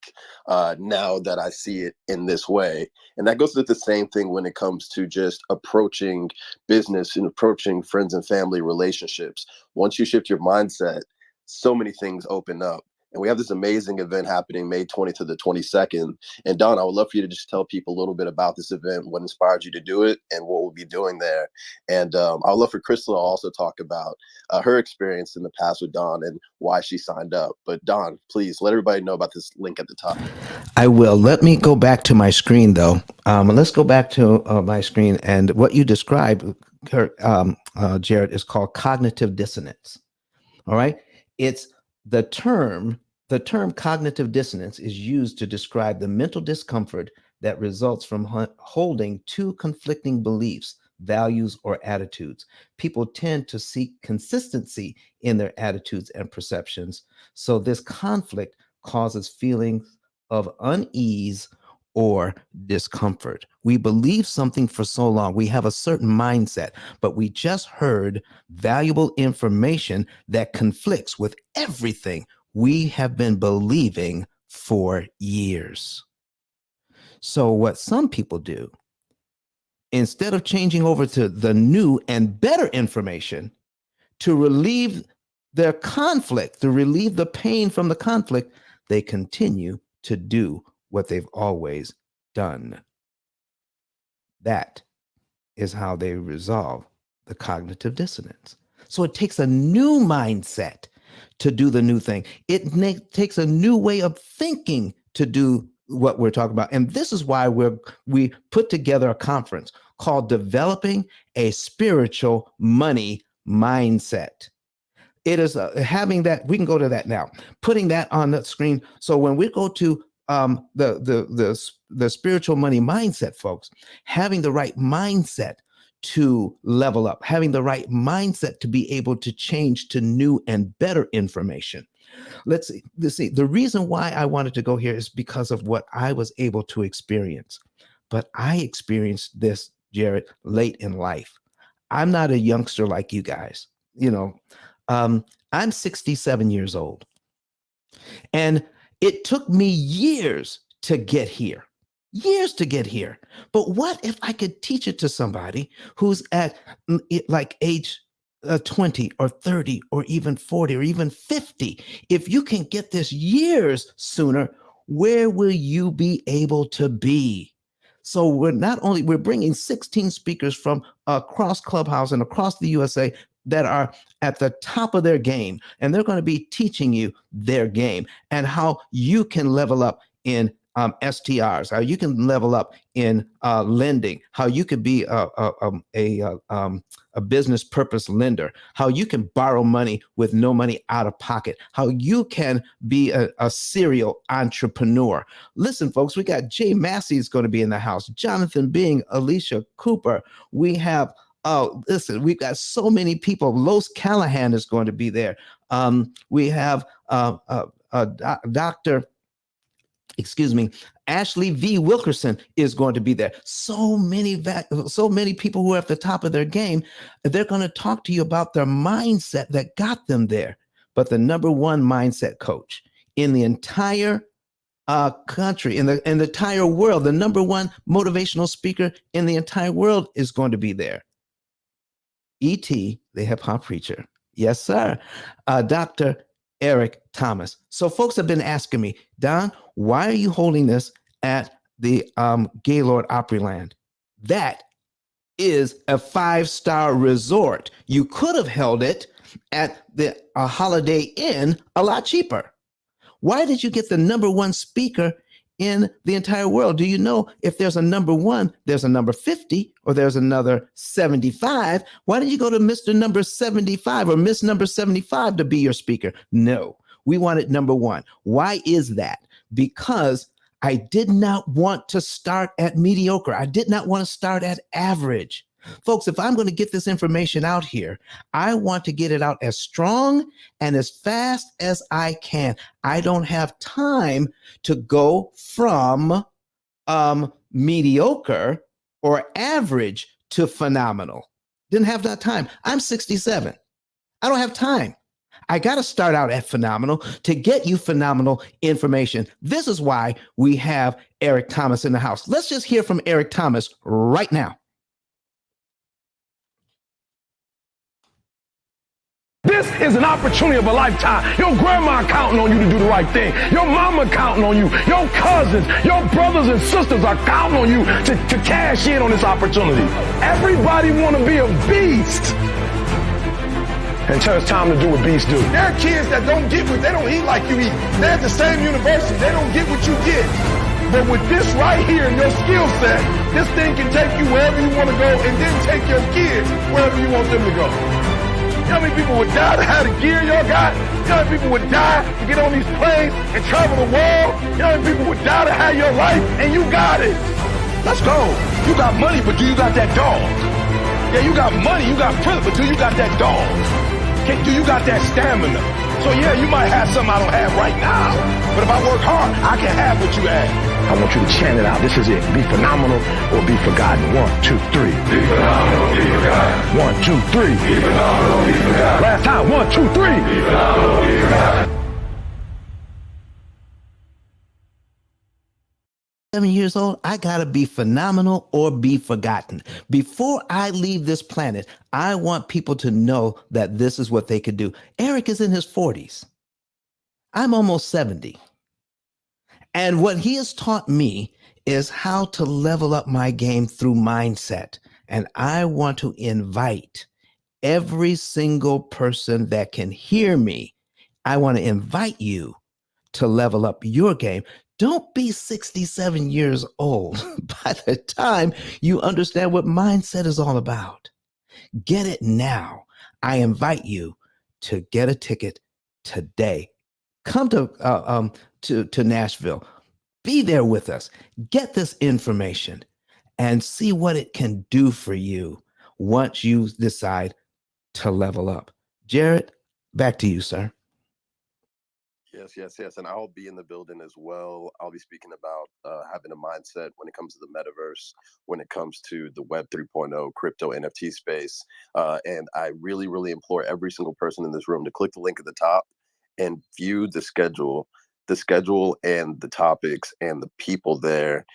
now that I see it in this way. And that goes with the same thing when it comes to just approaching business and approaching friends and family relationships. Once you shift your mindset, so many things open up. And we have this amazing event happening May 20th to the 22nd. And Don, I would love for you to just tell people a little bit about this event, what inspired you to do it, and what we'll be doing there. And I would love for Crystal to also talk about her experience in the past with Don and why she signed up. But Don, please let everybody know about this link at the top. I will. Let me go back to my screen, though. Let's go back to my screen. And what you described, Jared, is called cognitive dissonance. All right. It's the term cognitive dissonance is used to describe the mental discomfort that results from holding two conflicting beliefs, values, or attitudes. People tend to seek consistency in their attitudes and perceptions. So this conflict causes feelings of unease or discomfort. We believe something for so long. We have a certain mindset, but we just heard valuable information that conflicts with everything we have been believing for years. So what some people do, instead of changing over to the new and better information to relieve their conflict, to relieve the pain from the conflict, they continue to do what they've always done. That is how they resolve the cognitive dissonance. So it takes a new mindset to do the new thing. It takes a new way of thinking to do what we're talking about. And this is why we put together a conference called Developing a Spiritual Money Mindset. It is having that. We can go to that now, putting that on the screen. So when we go to the spiritual money mindset, folks, having the right mindset to level up, having the right mindset to be able to change to new and better information. Let's see. The reason why I wanted to go here is because of what I was able to experience. But I experienced this, Jared, late in life. I'm not a youngster like you guys. I'm 67 years old. And it took me years to get here. But what if I could teach it to somebody who's at like age 20 or 30 or even 40 or even 50? If you can get this years sooner, where will you be able to be? So we're bringing 16 speakers from across Clubhouse and across the USA that are at the top of their game, and they're going to be teaching you their game and how you can level up in STRs, how you can level up in lending, how you could be a business purpose lender, how you can borrow money with no money out of pocket, how you can be a serial entrepreneur. Listen, folks, we got Jay Massey is going to be in the house, Jonathan Bing, Alicia Cooper. We have listen, we've got so many people. Los Callahan is going to be there. We have Dr. Ashley V. Wilkerson is going to be there. So many people who are at the top of their game. They're going to talk to you about their mindset that got them there. But the number one mindset coach in the entire country, in the entire world, the number one motivational speaker in the entire world is going to be there. E.T., the hip hop preacher. Yes, sir. Dr. Eric Thomas. So folks have been asking me, Don, why are you holding this at the Gaylord Opryland? That is a 5-star resort. You could have held it at the Holiday Inn a lot cheaper. Why did you get the number one speaker in the entire world? Do you know if there's a number one, there's a number 50, or there's another 75? Why did you go to Mr. Number 75 or Miss Number 75 to be your speaker? No, we wanted number one. Why is that? Because I did not want to start at mediocre. I did not want to start at average. Folks, if I'm going to get this information out here, I want to get it out as strong and as fast as I can. I don't have time to go from mediocre or average to phenomenal. Didn't have that time. I'm 67. I don't have time. I got to start out at phenomenal to get you phenomenal information. This is why we have Eric Thomas in the house. Let's just hear from Eric Thomas right now. This is an opportunity of a lifetime. Your grandma counting on you to do the right thing. Your mama counting on you. Your cousins, your brothers and sisters are counting on you to cash in on this opportunity. Everybody want to be a beast until it's time to do what beasts do. There are kids that don't get what they don't eat like you eat. They're at the same university. They don't get what you get. But with this right here and your skill set, this thing can take you wherever you want to go and then take your kids wherever you want them to go. You know how many people would die to have the gear y'all got? You know how many people would die to get on these planes and travel the world? You know how many people would die to have your life? And you got it. Let's go. You got money, but do you got that dog? Yeah, you got money, you got privilege, but do you got that dog? Do you got that stamina? So yeah, you might have something I don't have right now, but if I work hard, I can have what you have. I want you to chant it out. This is it. Be phenomenal or be forgotten. 1, 2, 3. Be phenomenal, be forgotten. 1, 2, 3. Be phenomenal, be forgotten. Last time. 1, 2, 3. Be phenomenal, be forgotten. 7 years old, I gotta be phenomenal or be forgotten. Before I leave this planet, I want people to know that this is what they could do. Eric is in his 40s. I'm almost 70. And what he has taught me is how to level up my game through mindset. And I want to invite every single person that can hear me. I want to invite you to level up your game. Don't be 67 years old by the time you understand what mindset is all about. Get it now. I invite you to get a ticket today. Come to Nashville. Be there with us. Get this information and see what it can do for you once you decide to level up. Jared, back to you, sir. Yes. And I'll be in the building as well. I'll be speaking about having a mindset when it comes to the metaverse, when it comes to the Web 3.0 crypto NFT space. And I really, really implore every single person in this room to click the link at the top and view the schedule and the topics and the people there.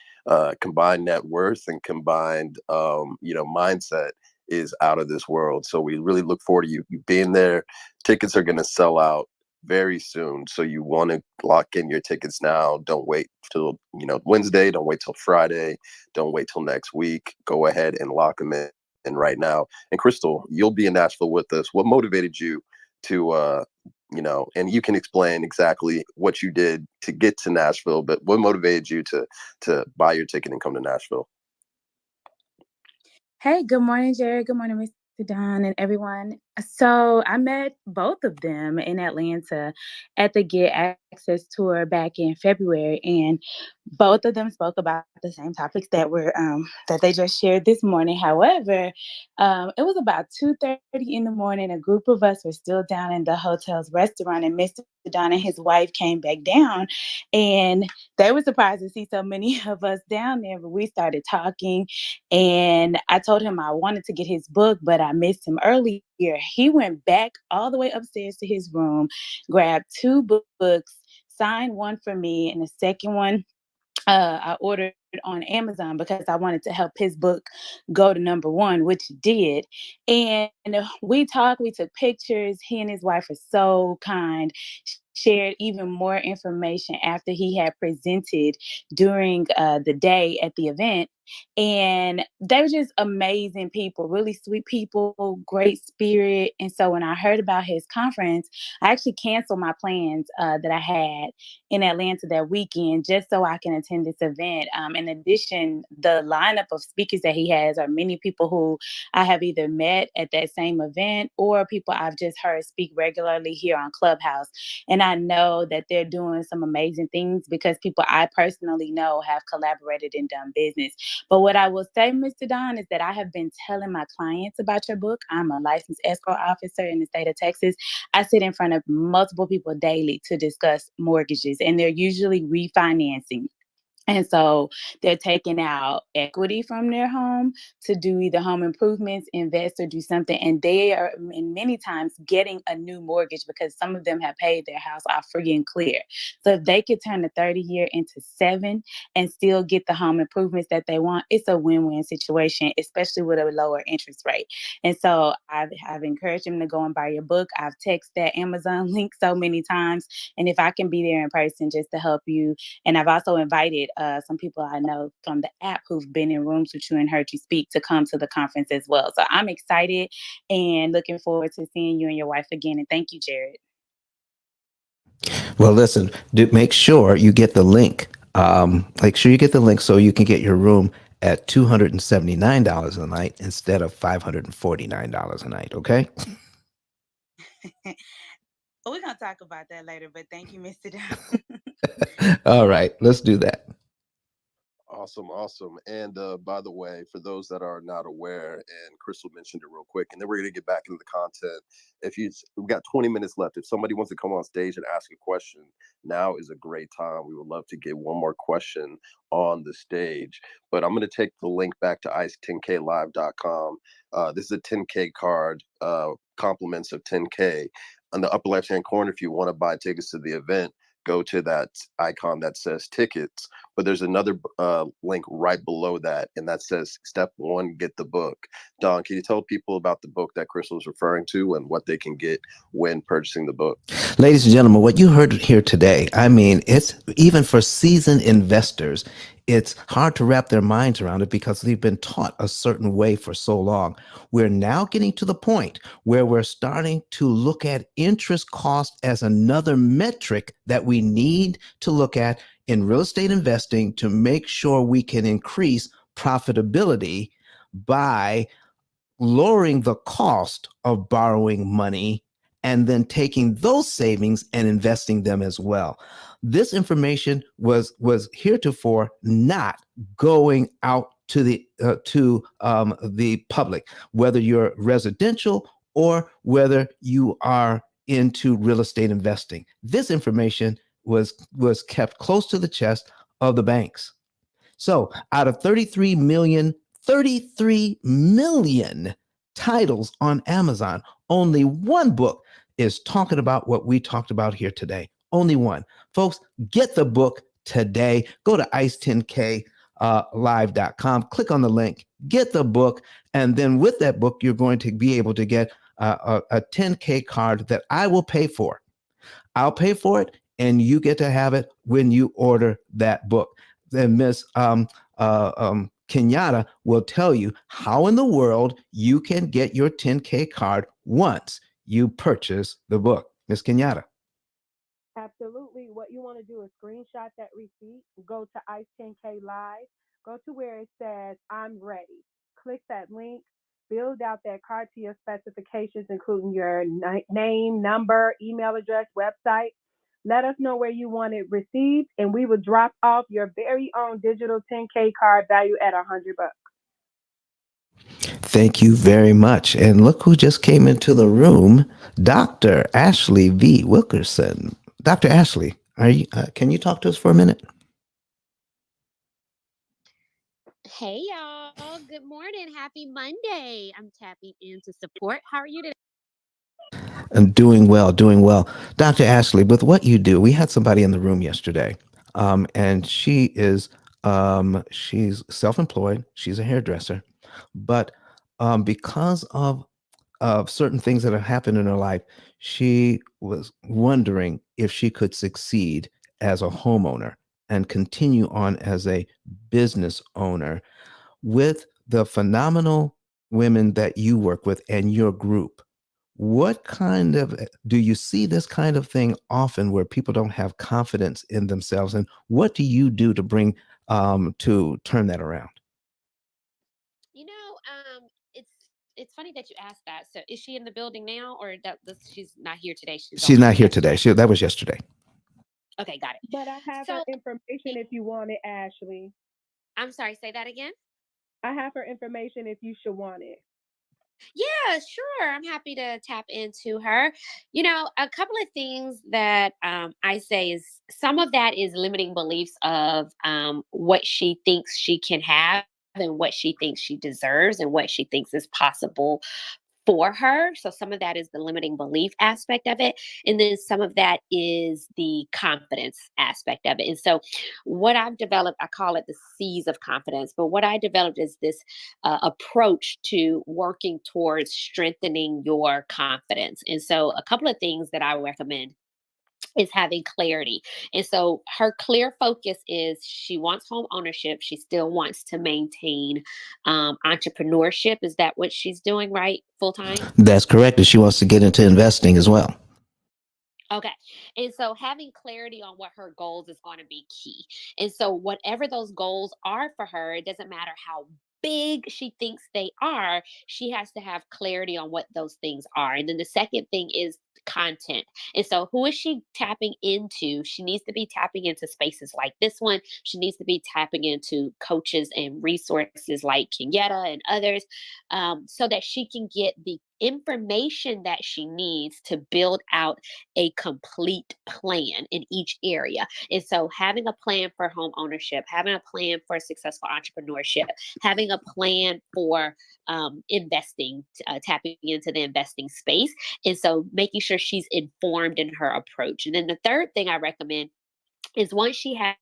Combined net worth and combined, mindset is out of this world. So we really look forward to you being there. Tickets are going to sell out very soon. So you want to lock in your tickets now. Don't wait till, Wednesday. Don't wait till Friday. Don't wait till next week. Go ahead and lock them in right now. And Crystal, you'll be in Nashville with us. What motivated you to, and you can explain exactly what you did to get to Nashville, but what motivated you to buy your ticket and come to Nashville? Hey, good morning, Jared. Good morning, Mr. Don and everyone. So I met both of them in Atlanta at the Get Access tour back in February, and both of them spoke about the same topics that they just shared this morning. However, it was about 2:30 in the morning. A group of us were still down in the hotel's restaurant, and Mr. Don and his wife came back down, and they were surprised to see so many of us down there. But we started talking, and I told him I wanted to get his book, but I missed him earlier. He went back all the way upstairs to his room, grabbed 2 books, signed one for me, and the second one I ordered on Amazon because I wanted to help his book go to #1, which it did. And we talked, we took pictures. He and his wife were so kind, shared even more information after he had presented during the day at the event. And they were just amazing people, really sweet people, great spirit. And so when I heard about his conference, I actually canceled my plans that I had in Atlanta that weekend just so I can attend this event. In addition, the lineup of speakers that he has are many people who I have either met at that same event or people I've just heard speak regularly here on Clubhouse. And I know that they're doing some amazing things because people I personally know have collaborated and done business. But what I will say, Mr. Don, is that I have been telling my clients about your book. I'm a licensed escrow officer in the state of Texas. I sit in front of multiple people daily to discuss mortgages, and they're usually refinancing. And so they're taking out equity from their home to do either home improvements, invest, or do something. And they are, in many times, getting a new mortgage because some of them have paid their house off free and clear. So if they could turn the 30-year into 7 and still get the home improvements that they want, it's a win-win situation, especially with a lower interest rate. And so I've encouraged them to go and buy your book. I've texted that Amazon link so many times. And if I can be there in person just to help you, and I've also invited some people I know from the app who've been in rooms with you and heard you speak to come to the conference as well. So I'm excited and looking forward to seeing you and your wife again. And thank you, Jared. Well, listen, make sure you get the link. Make sure you get the link so you can get your room at $279 a night instead of $549 a night. Okay. We're going to talk about that later, but thank you, Mr. All right, let's do that. Awesome, awesome. And by the way, for those that are not aware, and Crystal mentioned it real quick, and then we're gonna get back into the content. We've got 20 minutes left. If somebody wants to come on stage and ask a question, now is a great time. We would love to get one more question on the stage. But I'm gonna take the link back to ice10klive.com. This is a 10K card, compliments of 10K. On the upper left hand corner, if you want to buy tickets to the event, go to that icon that says tickets, but there's another link right below that, and that says step 1, get the book. Don, can you tell people about the book that Crystal is referring to and what they can get when purchasing the book? Ladies and gentlemen, what you heard here today, I mean, it's even for seasoned investors, it's hard to wrap their minds around it because they've been taught a certain way for so long. We're now getting to the point where we're starting to look at interest cost as another metric that we need to look at in real estate investing to make sure we can increase profitability by lowering the cost of borrowing money and then taking those savings and investing them as well. This information was heretofore not going out to the public, whether you're residential or whether you are into real estate investing. This information was kept close to the chest of the banks. So out of 33 million titles on Amazon, only one book is talking about what we talked about here today. Only one. Folks, get the book today. Go to ice10klive.com, click on the link, get the book, and then with that book, you're going to be able to get a 10K card that I will pay for. I'll pay for it, and you get to have it when you order that book. Then Miss Kenyatta will tell you how in the world you can get your 10K card once you purchase the book. Miss Kenyatta. Absolutely. What you want to do is screenshot that receipt, go to Ice 10K Live, go to where it says I'm ready. Click that link, build out that card to your specifications, including your name, number, email address, website. Let us know where you want it received, and we will drop off your very own digital 10K card value at $100. Thank you very much. And look who just came into the room, Dr. Ashley V. Wilkerson. Dr. Ashley, can you talk to us for a minute? Hey y'all, good morning. Happy Monday. I'm tapping in to support. How are you today? I'm doing well, doing well. Dr. Ashley, with what you do, we had somebody in the room yesterday, and she's self-employed. She's a hairdresser, but because of certain things that have happened in her life, she was wondering if she could succeed as a homeowner and continue on as a business owner with the phenomenal women that you work with and your group. What kind of do you see this kind of thing often where people don't have confidence in themselves? And what do you do to bring to turn that around? You know, it's funny that you asked that. So is she in the building now, or she's not here today? She's not here today. yesterday. That was yesterday. Okay, got it. But I have her So information if you want it, Ashley. I'm sorry, say that again. I have her information if you should want it. Yeah, sure. I'm happy to tap into her. A couple of things that I say is some of that is limiting beliefs of what she thinks she can have and what she thinks she deserves and what she thinks is possible for her. So some of that is the limiting belief aspect of it. And then some of that is the confidence aspect of it. And so what I've developed, I call it the C's of confidence. But what I developed is this approach to working towards strengthening your confidence. And so a couple of things that I recommend is having clarity. And so her clear focus is she wants home ownership. She still wants to maintain entrepreneurship. Is that what she's doing, right? Full time? That's correct. And she wants to get into investing as well. Okay. And so having clarity on what her goals is going to be key. And so whatever those goals are for her, it doesn't matter how big she thinks they are, she has to have clarity on what those things are. And then the second thing is content. And so who is she tapping into? She needs to be tapping into spaces like this one. She needs to be tapping into coaches and resources like Kenyatta and others, so that she can get the information that she needs to build out a complete plan in each area. And so having a plan for home ownership, having a plan for successful entrepreneurship, having a plan for investing, tapping into the investing space. And so making sure she's informed in her approach. And then the third thing I recommend is once she has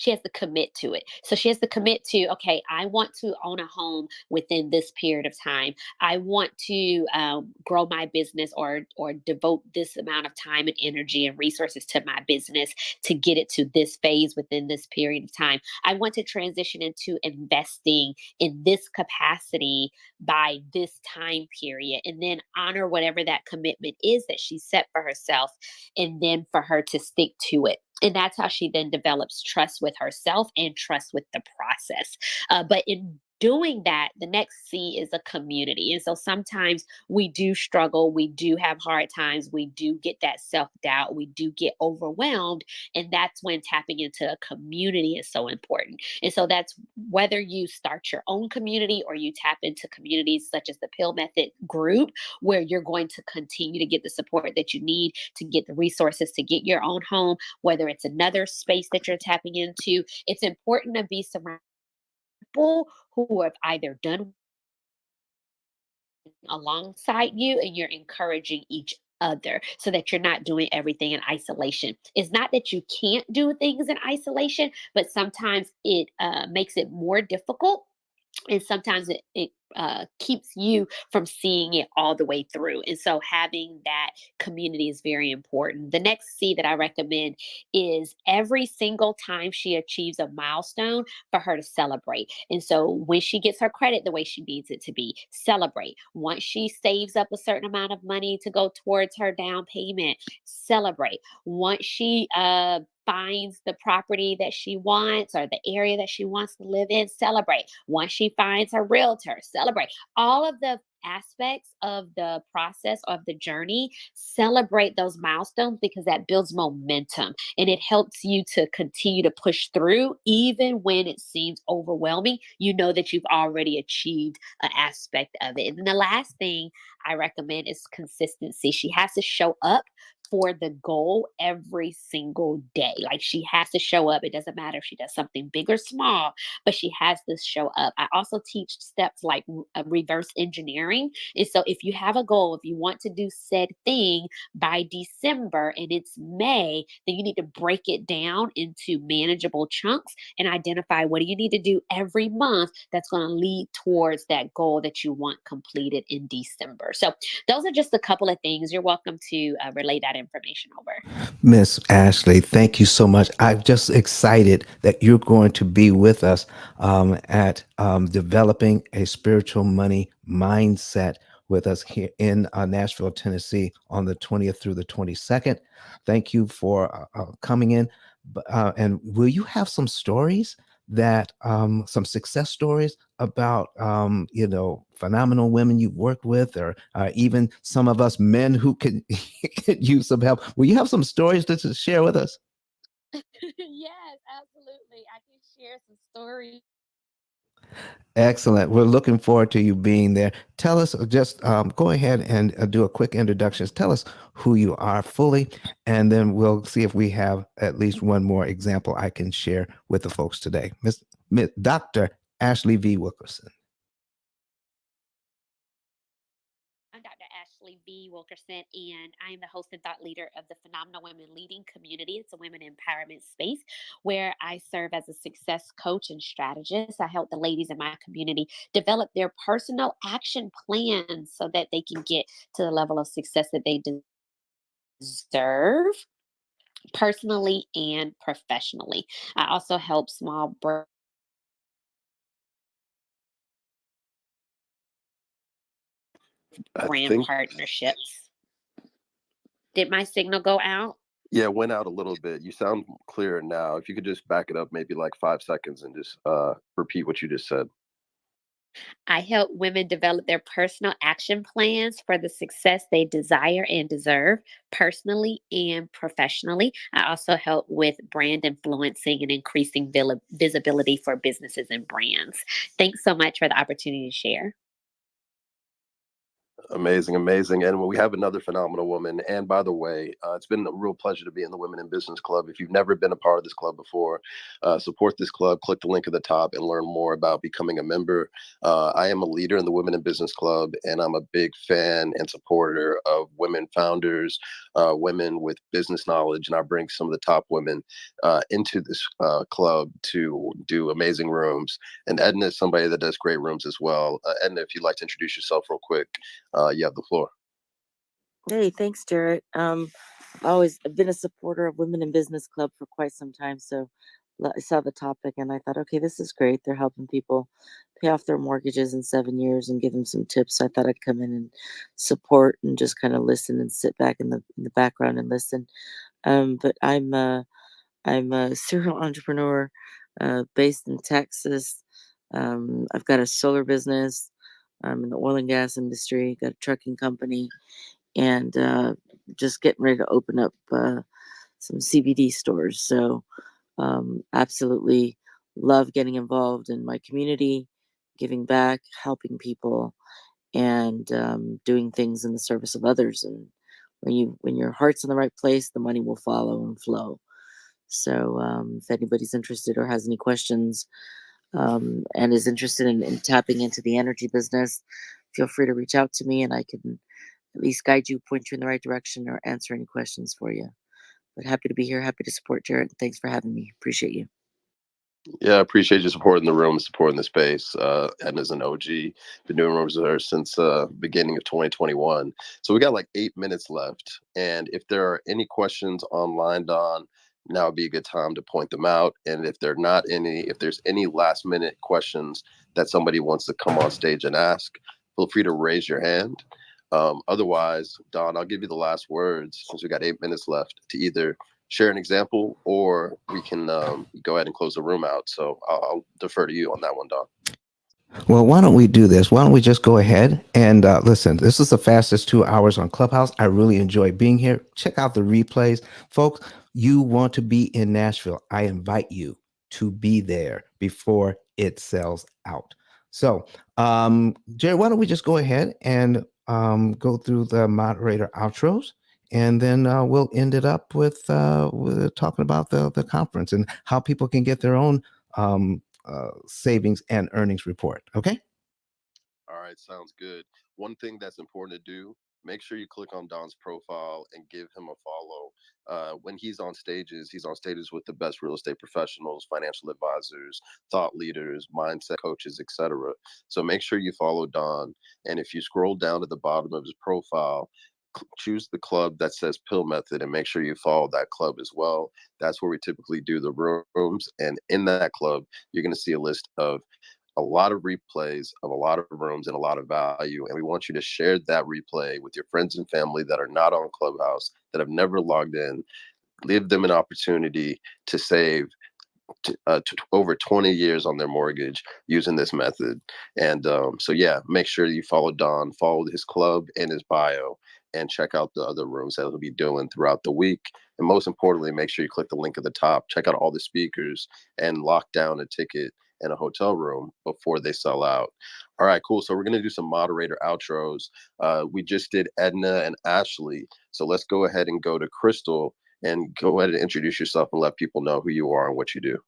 to commit to it. So she has to commit to, okay, I want to own a home within this period of time. I want to grow my business or devote this amount of time and energy and resources to my business to get it to this phase within this period of time. I want to transition into investing in this capacity by this time period, and then honor whatever that commitment is that she set for herself, and then for her to stick to it. And that's how she then develops trust with herself and trust with the process. But in doing that, the next C is a community. And so sometimes we do struggle, we do have hard times, we do get that self doubt, we do get overwhelmed. And that's when tapping into a community is so important. And so that's whether you start your own community or you tap into communities such as the Pill Method group, where you're going to continue to get the support that you need to get the resources to get your own home, whether it's another space that you're tapping into. It's important to be surrounded by people who have either done alongside you and you're encouraging each other so that you're not doing everything in isolation. It's not that you can't do things in isolation, but sometimes it makes it more difficult, and sometimes it keeps you from seeing it all the way through. And so having that community is very important. The next C that I recommend is every single time she achieves a milestone, for her to celebrate. And so when she gets her credit the way she needs it to be, celebrate. Once she saves up a certain amount of money to go towards her down payment, celebrate. Once she finds the property that she wants or the area that she wants to live in, celebrate. Once she finds her realtor, celebrate. All of the aspects of the process of the journey, celebrate those milestones, because that builds momentum and it helps you to continue to push through even when it seems overwhelming. You know that you've already achieved an aspect of it. And the last thing I recommend is consistency. She has to show up for the goal every single day. Like, she has to show up. It doesn't matter if she does something big or small, but she has to show up. I also teach steps like reverse engineering. And so if you have a goal, if you want to do said thing by December and it's May, then you need to break it down into manageable chunks and identify what do you need to do every month that's going to lead towards that goal that you want completed in December. So those are just a couple of things. You're welcome to relay that information over. Miss Ashley, thank you so much. I'm just excited that you're going to be with us at developing a spiritual money mindset with us here in Nashville, Tennessee on the 20th through the 22nd. Thank you for coming in. And will you have some stories that some success stories about phenomenal women you've worked with, or even some of us men who could use some help? Will you have some stories to share with us? Yes, absolutely. I can share some stories Excellent. We're looking forward to you being there. Tell us, just go ahead and do a quick introduction. Tell us who you are fully, and then we'll see if we have at least one more example I can share with the folks today. Miss Dr. Ashley V. Wilkerson. I'm Dr. Ashley V. Wilkerson, and I am the host and thought leader of the Phenomenal Women Leading Community. It's a women empowerment space where I serve as a success coach and strategist. I help the ladies in my community develop their personal action plans so that they can get to the level of success that they deserve personally and professionally. I also help small I brand think, partnerships. Did my signal go out? yeah, it went out a little bit. You sound clearer now. If you could just back it up maybe like 5 seconds and just repeat what you just said. I help women develop their personal action plans for the success they desire and deserve personally and professionally. I also help with brand influencing and increasing visibility for businesses and brands. Thanks so much for the opportunity to share. Amazing, amazing. And we have another phenomenal woman. And by the way, it's been a real pleasure to be in the Women in Business Club. If you've never been a part of this club before, support this club. Click the link at the top and learn more about becoming a member. I am a leader in the Women in Business Club, and I'm a big fan and supporter of women founders, women with business knowledge. And I bring some of the top women into this club to do amazing rooms. And Edna is somebody that does great rooms as well. Edna, if you'd like to introduce yourself real quick. You have the floor. Hey, thanks, Jared. I've been a supporter of Women in Business Club for quite some time. So I saw the topic and I thought, okay, this is great. They're helping people pay off their mortgages in 7 years and give them some tips. So I thought I'd come in and support and just kind of listen and sit back in the background and listen. But I'm a serial entrepreneur based in Texas. I've got a solar business. I'm in the oil and gas industry. Got a trucking company and just getting ready to open up some CBD stores. So, absolutely love getting involved in my community, giving back, helping people, and doing things in the service of others. And when your heart's in the right place, the money will follow and flow. So, if anybody's interested or has any questions and is interested in tapping into the energy business, feel free to reach out to me, and I can at least guide you, point you in the right direction, or answer any questions for you. But happy to be here. Happy to support Jared. Thanks for having me. Appreciate you. Yeah, I appreciate you supporting the room, supporting the space. Edna's an OG. Been doing rooms with her since beginning of 2021. So we got like 8 minutes left. And if there are any questions online, Don, now would be a good time to point them out. And if there's any last minute questions that somebody wants to come on stage and ask, feel free to raise your hand. Otherwise, Don, I'll give you the last words since we got 8 minutes left to either share an example, or we can go ahead and close the room out. So I'll defer to you on that one, Don. Well, why don't we do this? Why don't we just go ahead and listen? This is the fastest 2 hours on Clubhouse. I really enjoy being here. Check out the replays. Folks, you want to be in Nashville. I invite you to be there before it sells out. So, Jerry, why don't we just go ahead and go through the moderator outros? And then we'll end it up with talking about the conference and how people can get their own savings and earnings report. Okay. All right, sounds good. One thing that's important to do, make sure you click on Don's profile and give him a follow. When he's on stages with the best real estate professionals, financial advisors, thought leaders, mindset coaches, etc. So make sure you follow Don. And if you scroll down to the bottom of his profile, choose the club that says Pill Method and make sure you follow that club as well. That's where we typically do the rooms. And in that club, you're going to see a list of a lot of replays of a lot of rooms and a lot of value. And we want you to share that replay with your friends and family that are not on Clubhouse, that have never logged in. Give them an opportunity to save over 20 years on their mortgage using this method. And so, yeah, make sure you follow Don, follow his club and his bio, and check out the other rooms that he'll be doing throughout the week. And most importantly, make sure you click the link at the top, check out all the speakers, and lock down a ticket and a hotel room before they sell out. All right, cool. So we're going to do some moderator outros. We just did Edna and Ashley. So let's go ahead and go to Crystal and go ahead and introduce yourself and let people know who you are and what you do.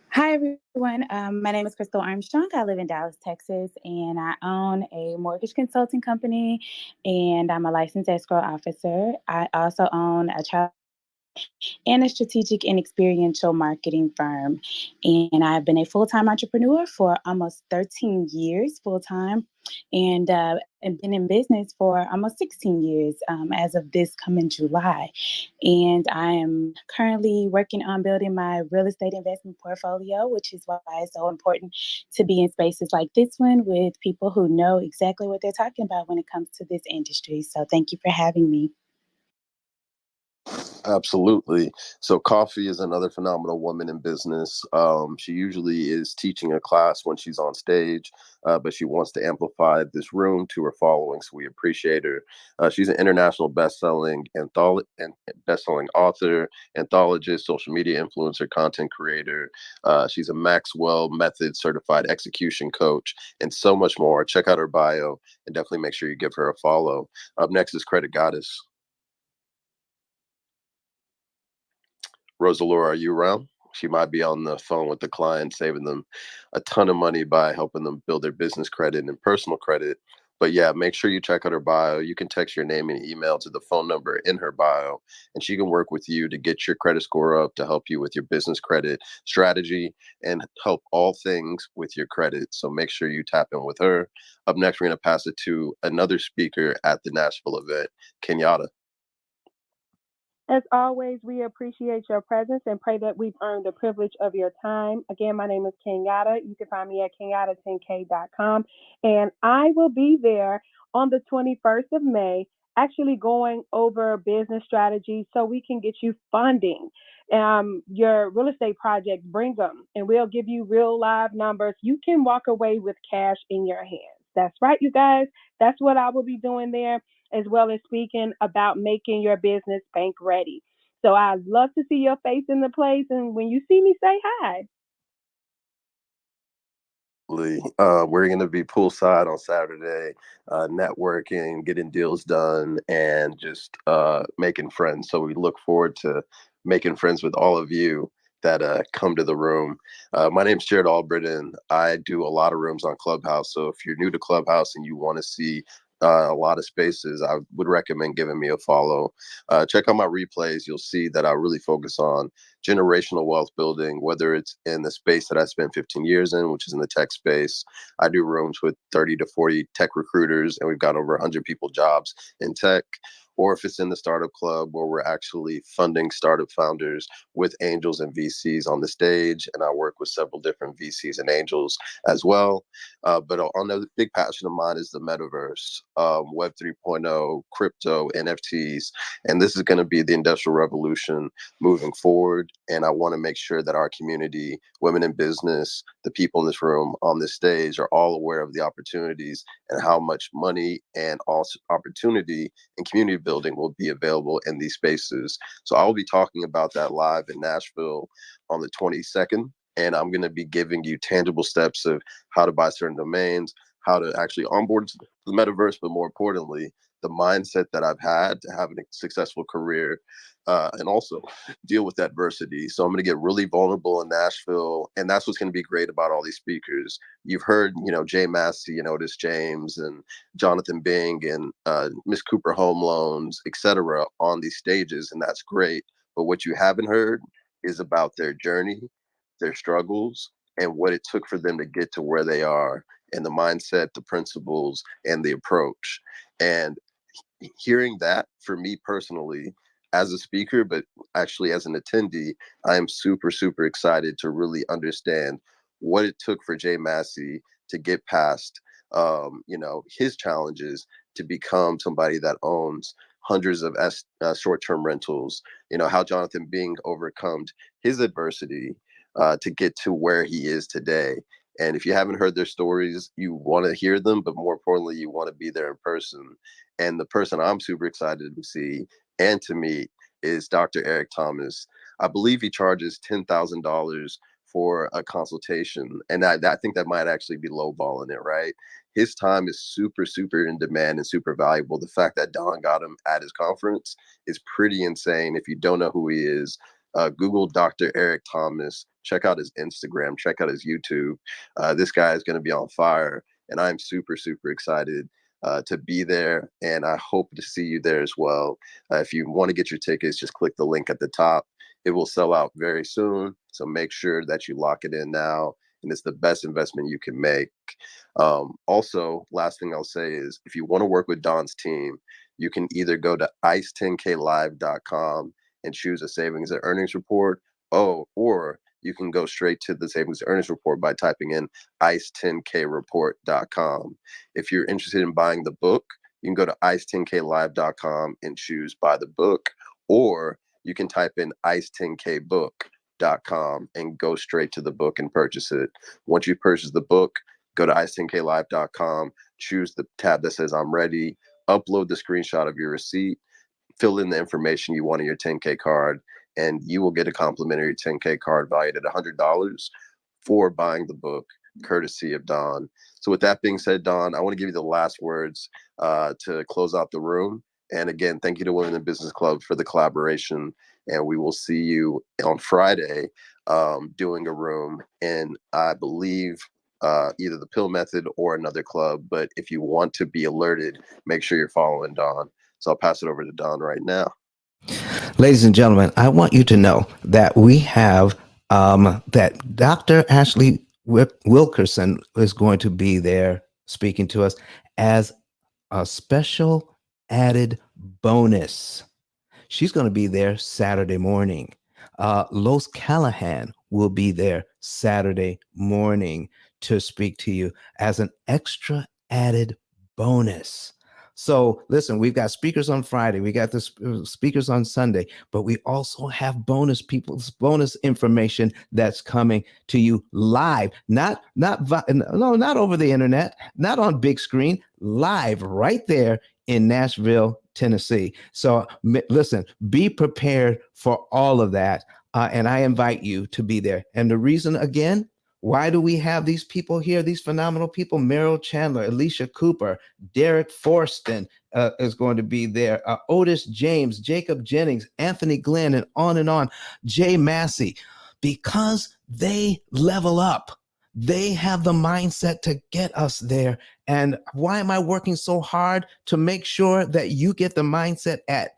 Hi, everyone. My name is Crystal Armstrong. I live in Dallas, Texas, and I own a mortgage consulting company, and I'm a licensed escrow officer. I also own a travel and a strategic and experiential marketing firm. And I've been a full-time entrepreneur for almost 13 years full-time, and been in business for almost 16 years as of this coming July. And I am currently working on building my real estate investment portfolio, which is why it's so important to be in spaces like this one with people who know exactly what they're talking about when it comes to this industry. So thank you for having me. Absolutely. So Coffee is another phenomenal woman in business. She usually is teaching a class when she's on stage, but she wants to amplify this room to her following. So we appreciate her. She's an international best-selling best-selling author, anthologist, social media influencer, content creator. She's a Maxwell Method certified execution coach, and so much more. Check out her bio and definitely make sure you give her a follow. Up next is Credit Goddess. Rosalora, are you around? She might be on the phone with the client, saving them a ton of money by helping them build their business credit and personal credit. But yeah, make sure you check out her bio. You can text your name and email to the phone number in her bio, and she can work with you to get your credit score up, to help you with your business credit strategy and help all things with your credit. So make sure you tap in with her. Up next, we're going to pass it to another speaker at the Nashville event, Kenyatta. As always, we appreciate your presence and pray that we've earned the privilege of your time. Again, my name is Kenyatta. You can find me at kenyatta10k.com. And I will be there on the 21st of May, actually going over business strategies so we can get you funding. Your real estate projects, bring them, and we'll give you real live numbers. You can walk away with cash in your hands. That's right, you guys. That's what I will be doing there, as well as speaking about making your business bank ready. So I'd love to see your face in the place. And when you see me, say hi. We're going to be poolside on Saturday, networking, getting deals done, and just making friends. So we look forward to making friends with all of you that come to the room. My name's Jared Albritton. I do a lot of rooms on Clubhouse. So if you're new to Clubhouse and you want to see a lot of spaces, I would recommend giving me a follow. Check out my replays. You'll see that I really focus on generational wealth building, whether it's in the space that I spent 15 years in, which is in the tech space. I do rooms with 30 to 40 tech recruiters, and we've got over 100 people jobs in tech. Or if it's in the startup club, where we're actually funding startup founders with angels and VCs on the stage. And I work with several different VCs and angels as well. But another big passion of mine is the metaverse, Web 3.0, crypto, NFTs. And this is going to be the industrial revolution moving forward. And I want to make sure that our community, women in business, the people in this room, on this stage, are all aware of the opportunities and how much money and also opportunity and community building will be available in these spaces. So I will be talking about that live in Nashville on the 22nd. And I'm going to be giving you tangible steps of how to buy certain domains, how to actually onboard to the metaverse, but more importantly, the mindset that I've had to have a successful career, and also deal with adversity. So I'm going to get really vulnerable in Nashville. And that's what's going to be great about all these speakers. You've heard, Jay Massey and Otis James and Jonathan Bing and Miss Cooper Home Loans, etc., on these stages. And that's great. But what you haven't heard is about their journey, their struggles, and what it took for them to get to where they are, and the mindset, the principles, and the approach. And hearing that, for me personally, as a speaker, but actually as an attendee, I am super, super excited to really understand what it took for Jay Massey to get past, his challenges to become somebody that owns hundreds of short-term rentals. How Jonathan Bing overcome his adversity to get to where he is today. And if you haven't heard their stories, you want to hear them, but more importantly, you want to be there in person. And the person I'm super excited to see and to meet is Dr. Eric Thomas. I believe he charges $10,000 for a consultation. And I think that might actually be lowballing it, right? His time is super, super in demand and super valuable. The fact that Don got him at his conference is pretty insane. If you don't know who he is, Google Dr. Eric Thomas, check out his Instagram, check out his YouTube. This guy is going to be on fire, and I'm super, super excited to be there, and I hope to see you there as well. If you want to get your tickets, just click the link at the top. It will sell out very soon, so make sure that you lock it in now, and it's the best investment you can make. Also, last thing I'll say is if you want to work with Don's team, you can either go to ice10klive.com and choose a savings and earnings report, or you can go straight to the savings and earnings report by typing in ice10kreport.com. If you're interested in buying the book, you can go to ice10klive.com and choose buy the book, or you can type in ice10kbook.com and go straight to the book and purchase it. Once you purchase the book, go to ice10klive.com, choose the tab that says I'm ready, upload the screenshot of your receipt, fill in the information you want on your 10K card, and you will get a complimentary 10K card valued at $100 for buying the book, courtesy of Don. So with that being said, Don, I want to give you the last words to close out the room. And again, thank you to Women in Business Club for the collaboration. And we will see you on Friday doing a room in, I believe, either the P.I.L.L method or another club. But if you want to be alerted, make sure you're following Don. So I'll pass it over to Don right now. Ladies and gentlemen, I want you to know that we have that Dr. Ashley Wilkerson is going to be there speaking to us as a special added bonus. She's going to be there Saturday morning. Los Callahan will be there Saturday morning to speak to you as an extra added bonus. So listen, we've got speakers on Friday, we got the speakers on Sunday, but we also have bonus information that's coming to you live, not over the internet, not on big screen, live right there in Nashville, Tennessee. So listen, be prepared for all of that. And I invite you to be there. And the reason, again, why do we have these people here, these phenomenal people? Meryl Chandler, Alicia Cooper, Derek Forston is going to be there, Otis James, Jacob Jennings, Anthony Glenn, and on, Jay Massey, because they level up. They have the mindset to get us there. And why am I working so hard to make sure that you get the mindset at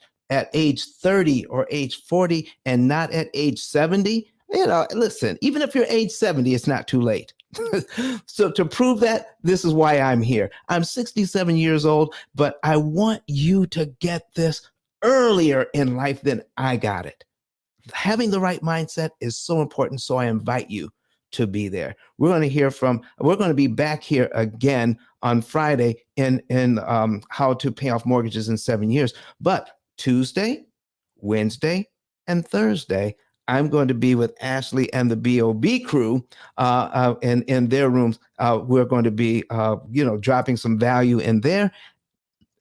age 30 or age 40 and not at age 70? You know, listen, even if you're age 70, it's not too late. So to prove that, this is why I'm here. I'm 67 years old, but I want you to get this earlier in life than I got it. Having the right mindset is so important. So I invite you to be there. We're going to be back here again on Friday in how to pay off mortgages in 7 years. But Tuesday, Wednesday, and Thursday, I'm going to be with Ashley and the BOB crew in their rooms. We're going to be, dropping some value in there,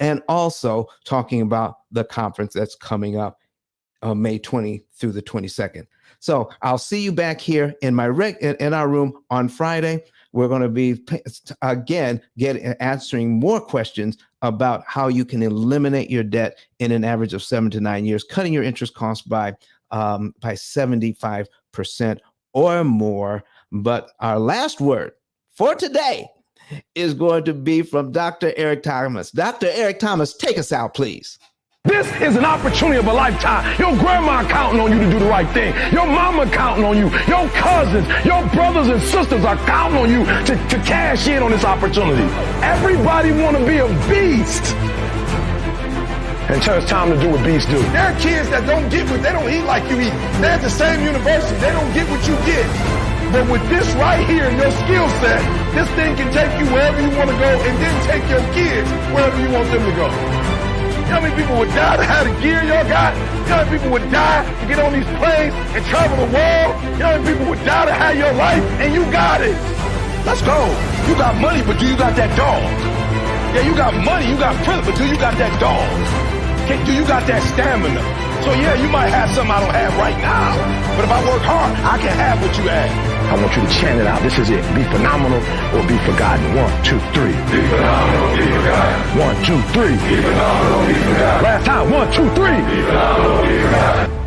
and also talking about the conference that's coming up May 20 through the 22nd. So I'll see you back here in in our room on Friday. We're going to be again answering more questions about how you can eliminate your debt in an average of 7 to 9 years, cutting your interest costs by 75% or more. But our last word for today is going to be from Dr. Eric Thomas. Dr. Eric Thomas, take us out, please. This is an opportunity of a lifetime. Your grandma counting on you to do the right thing. Your mama counting on you. Your cousins, your brothers and sisters are counting on you to cash in on this opportunity. Everybody want to be a beast. Until it's time to do what beasts do. There are kids that don't get what they don't eat like you eat. They're at the same university. They don't get what you get. But with this right here, your skill set, this thing can take you wherever you want to go and then take your kids wherever you want them to go. You know how many people would die to have the gear y'all got? You know how many people would die to get on these planes and travel the world? You know how many people would die to have your life? And you got it. Let's go. You got money, but do you got that dog? Yeah, you got money, you got privilege, but do you got that dog? Do you got that stamina? So So yeah, you might have something I don't have right now, but if I work hard, I can have what you have. I want you to chant it out. This is it. Be phenomenal or be forgotten. 1, 2, 3. Be phenomenal, be forgotten. 1, 2, 3. Be phenomenal, be forgotten. Last time. 1, 2, 3. Be phenomenal, be forgotten.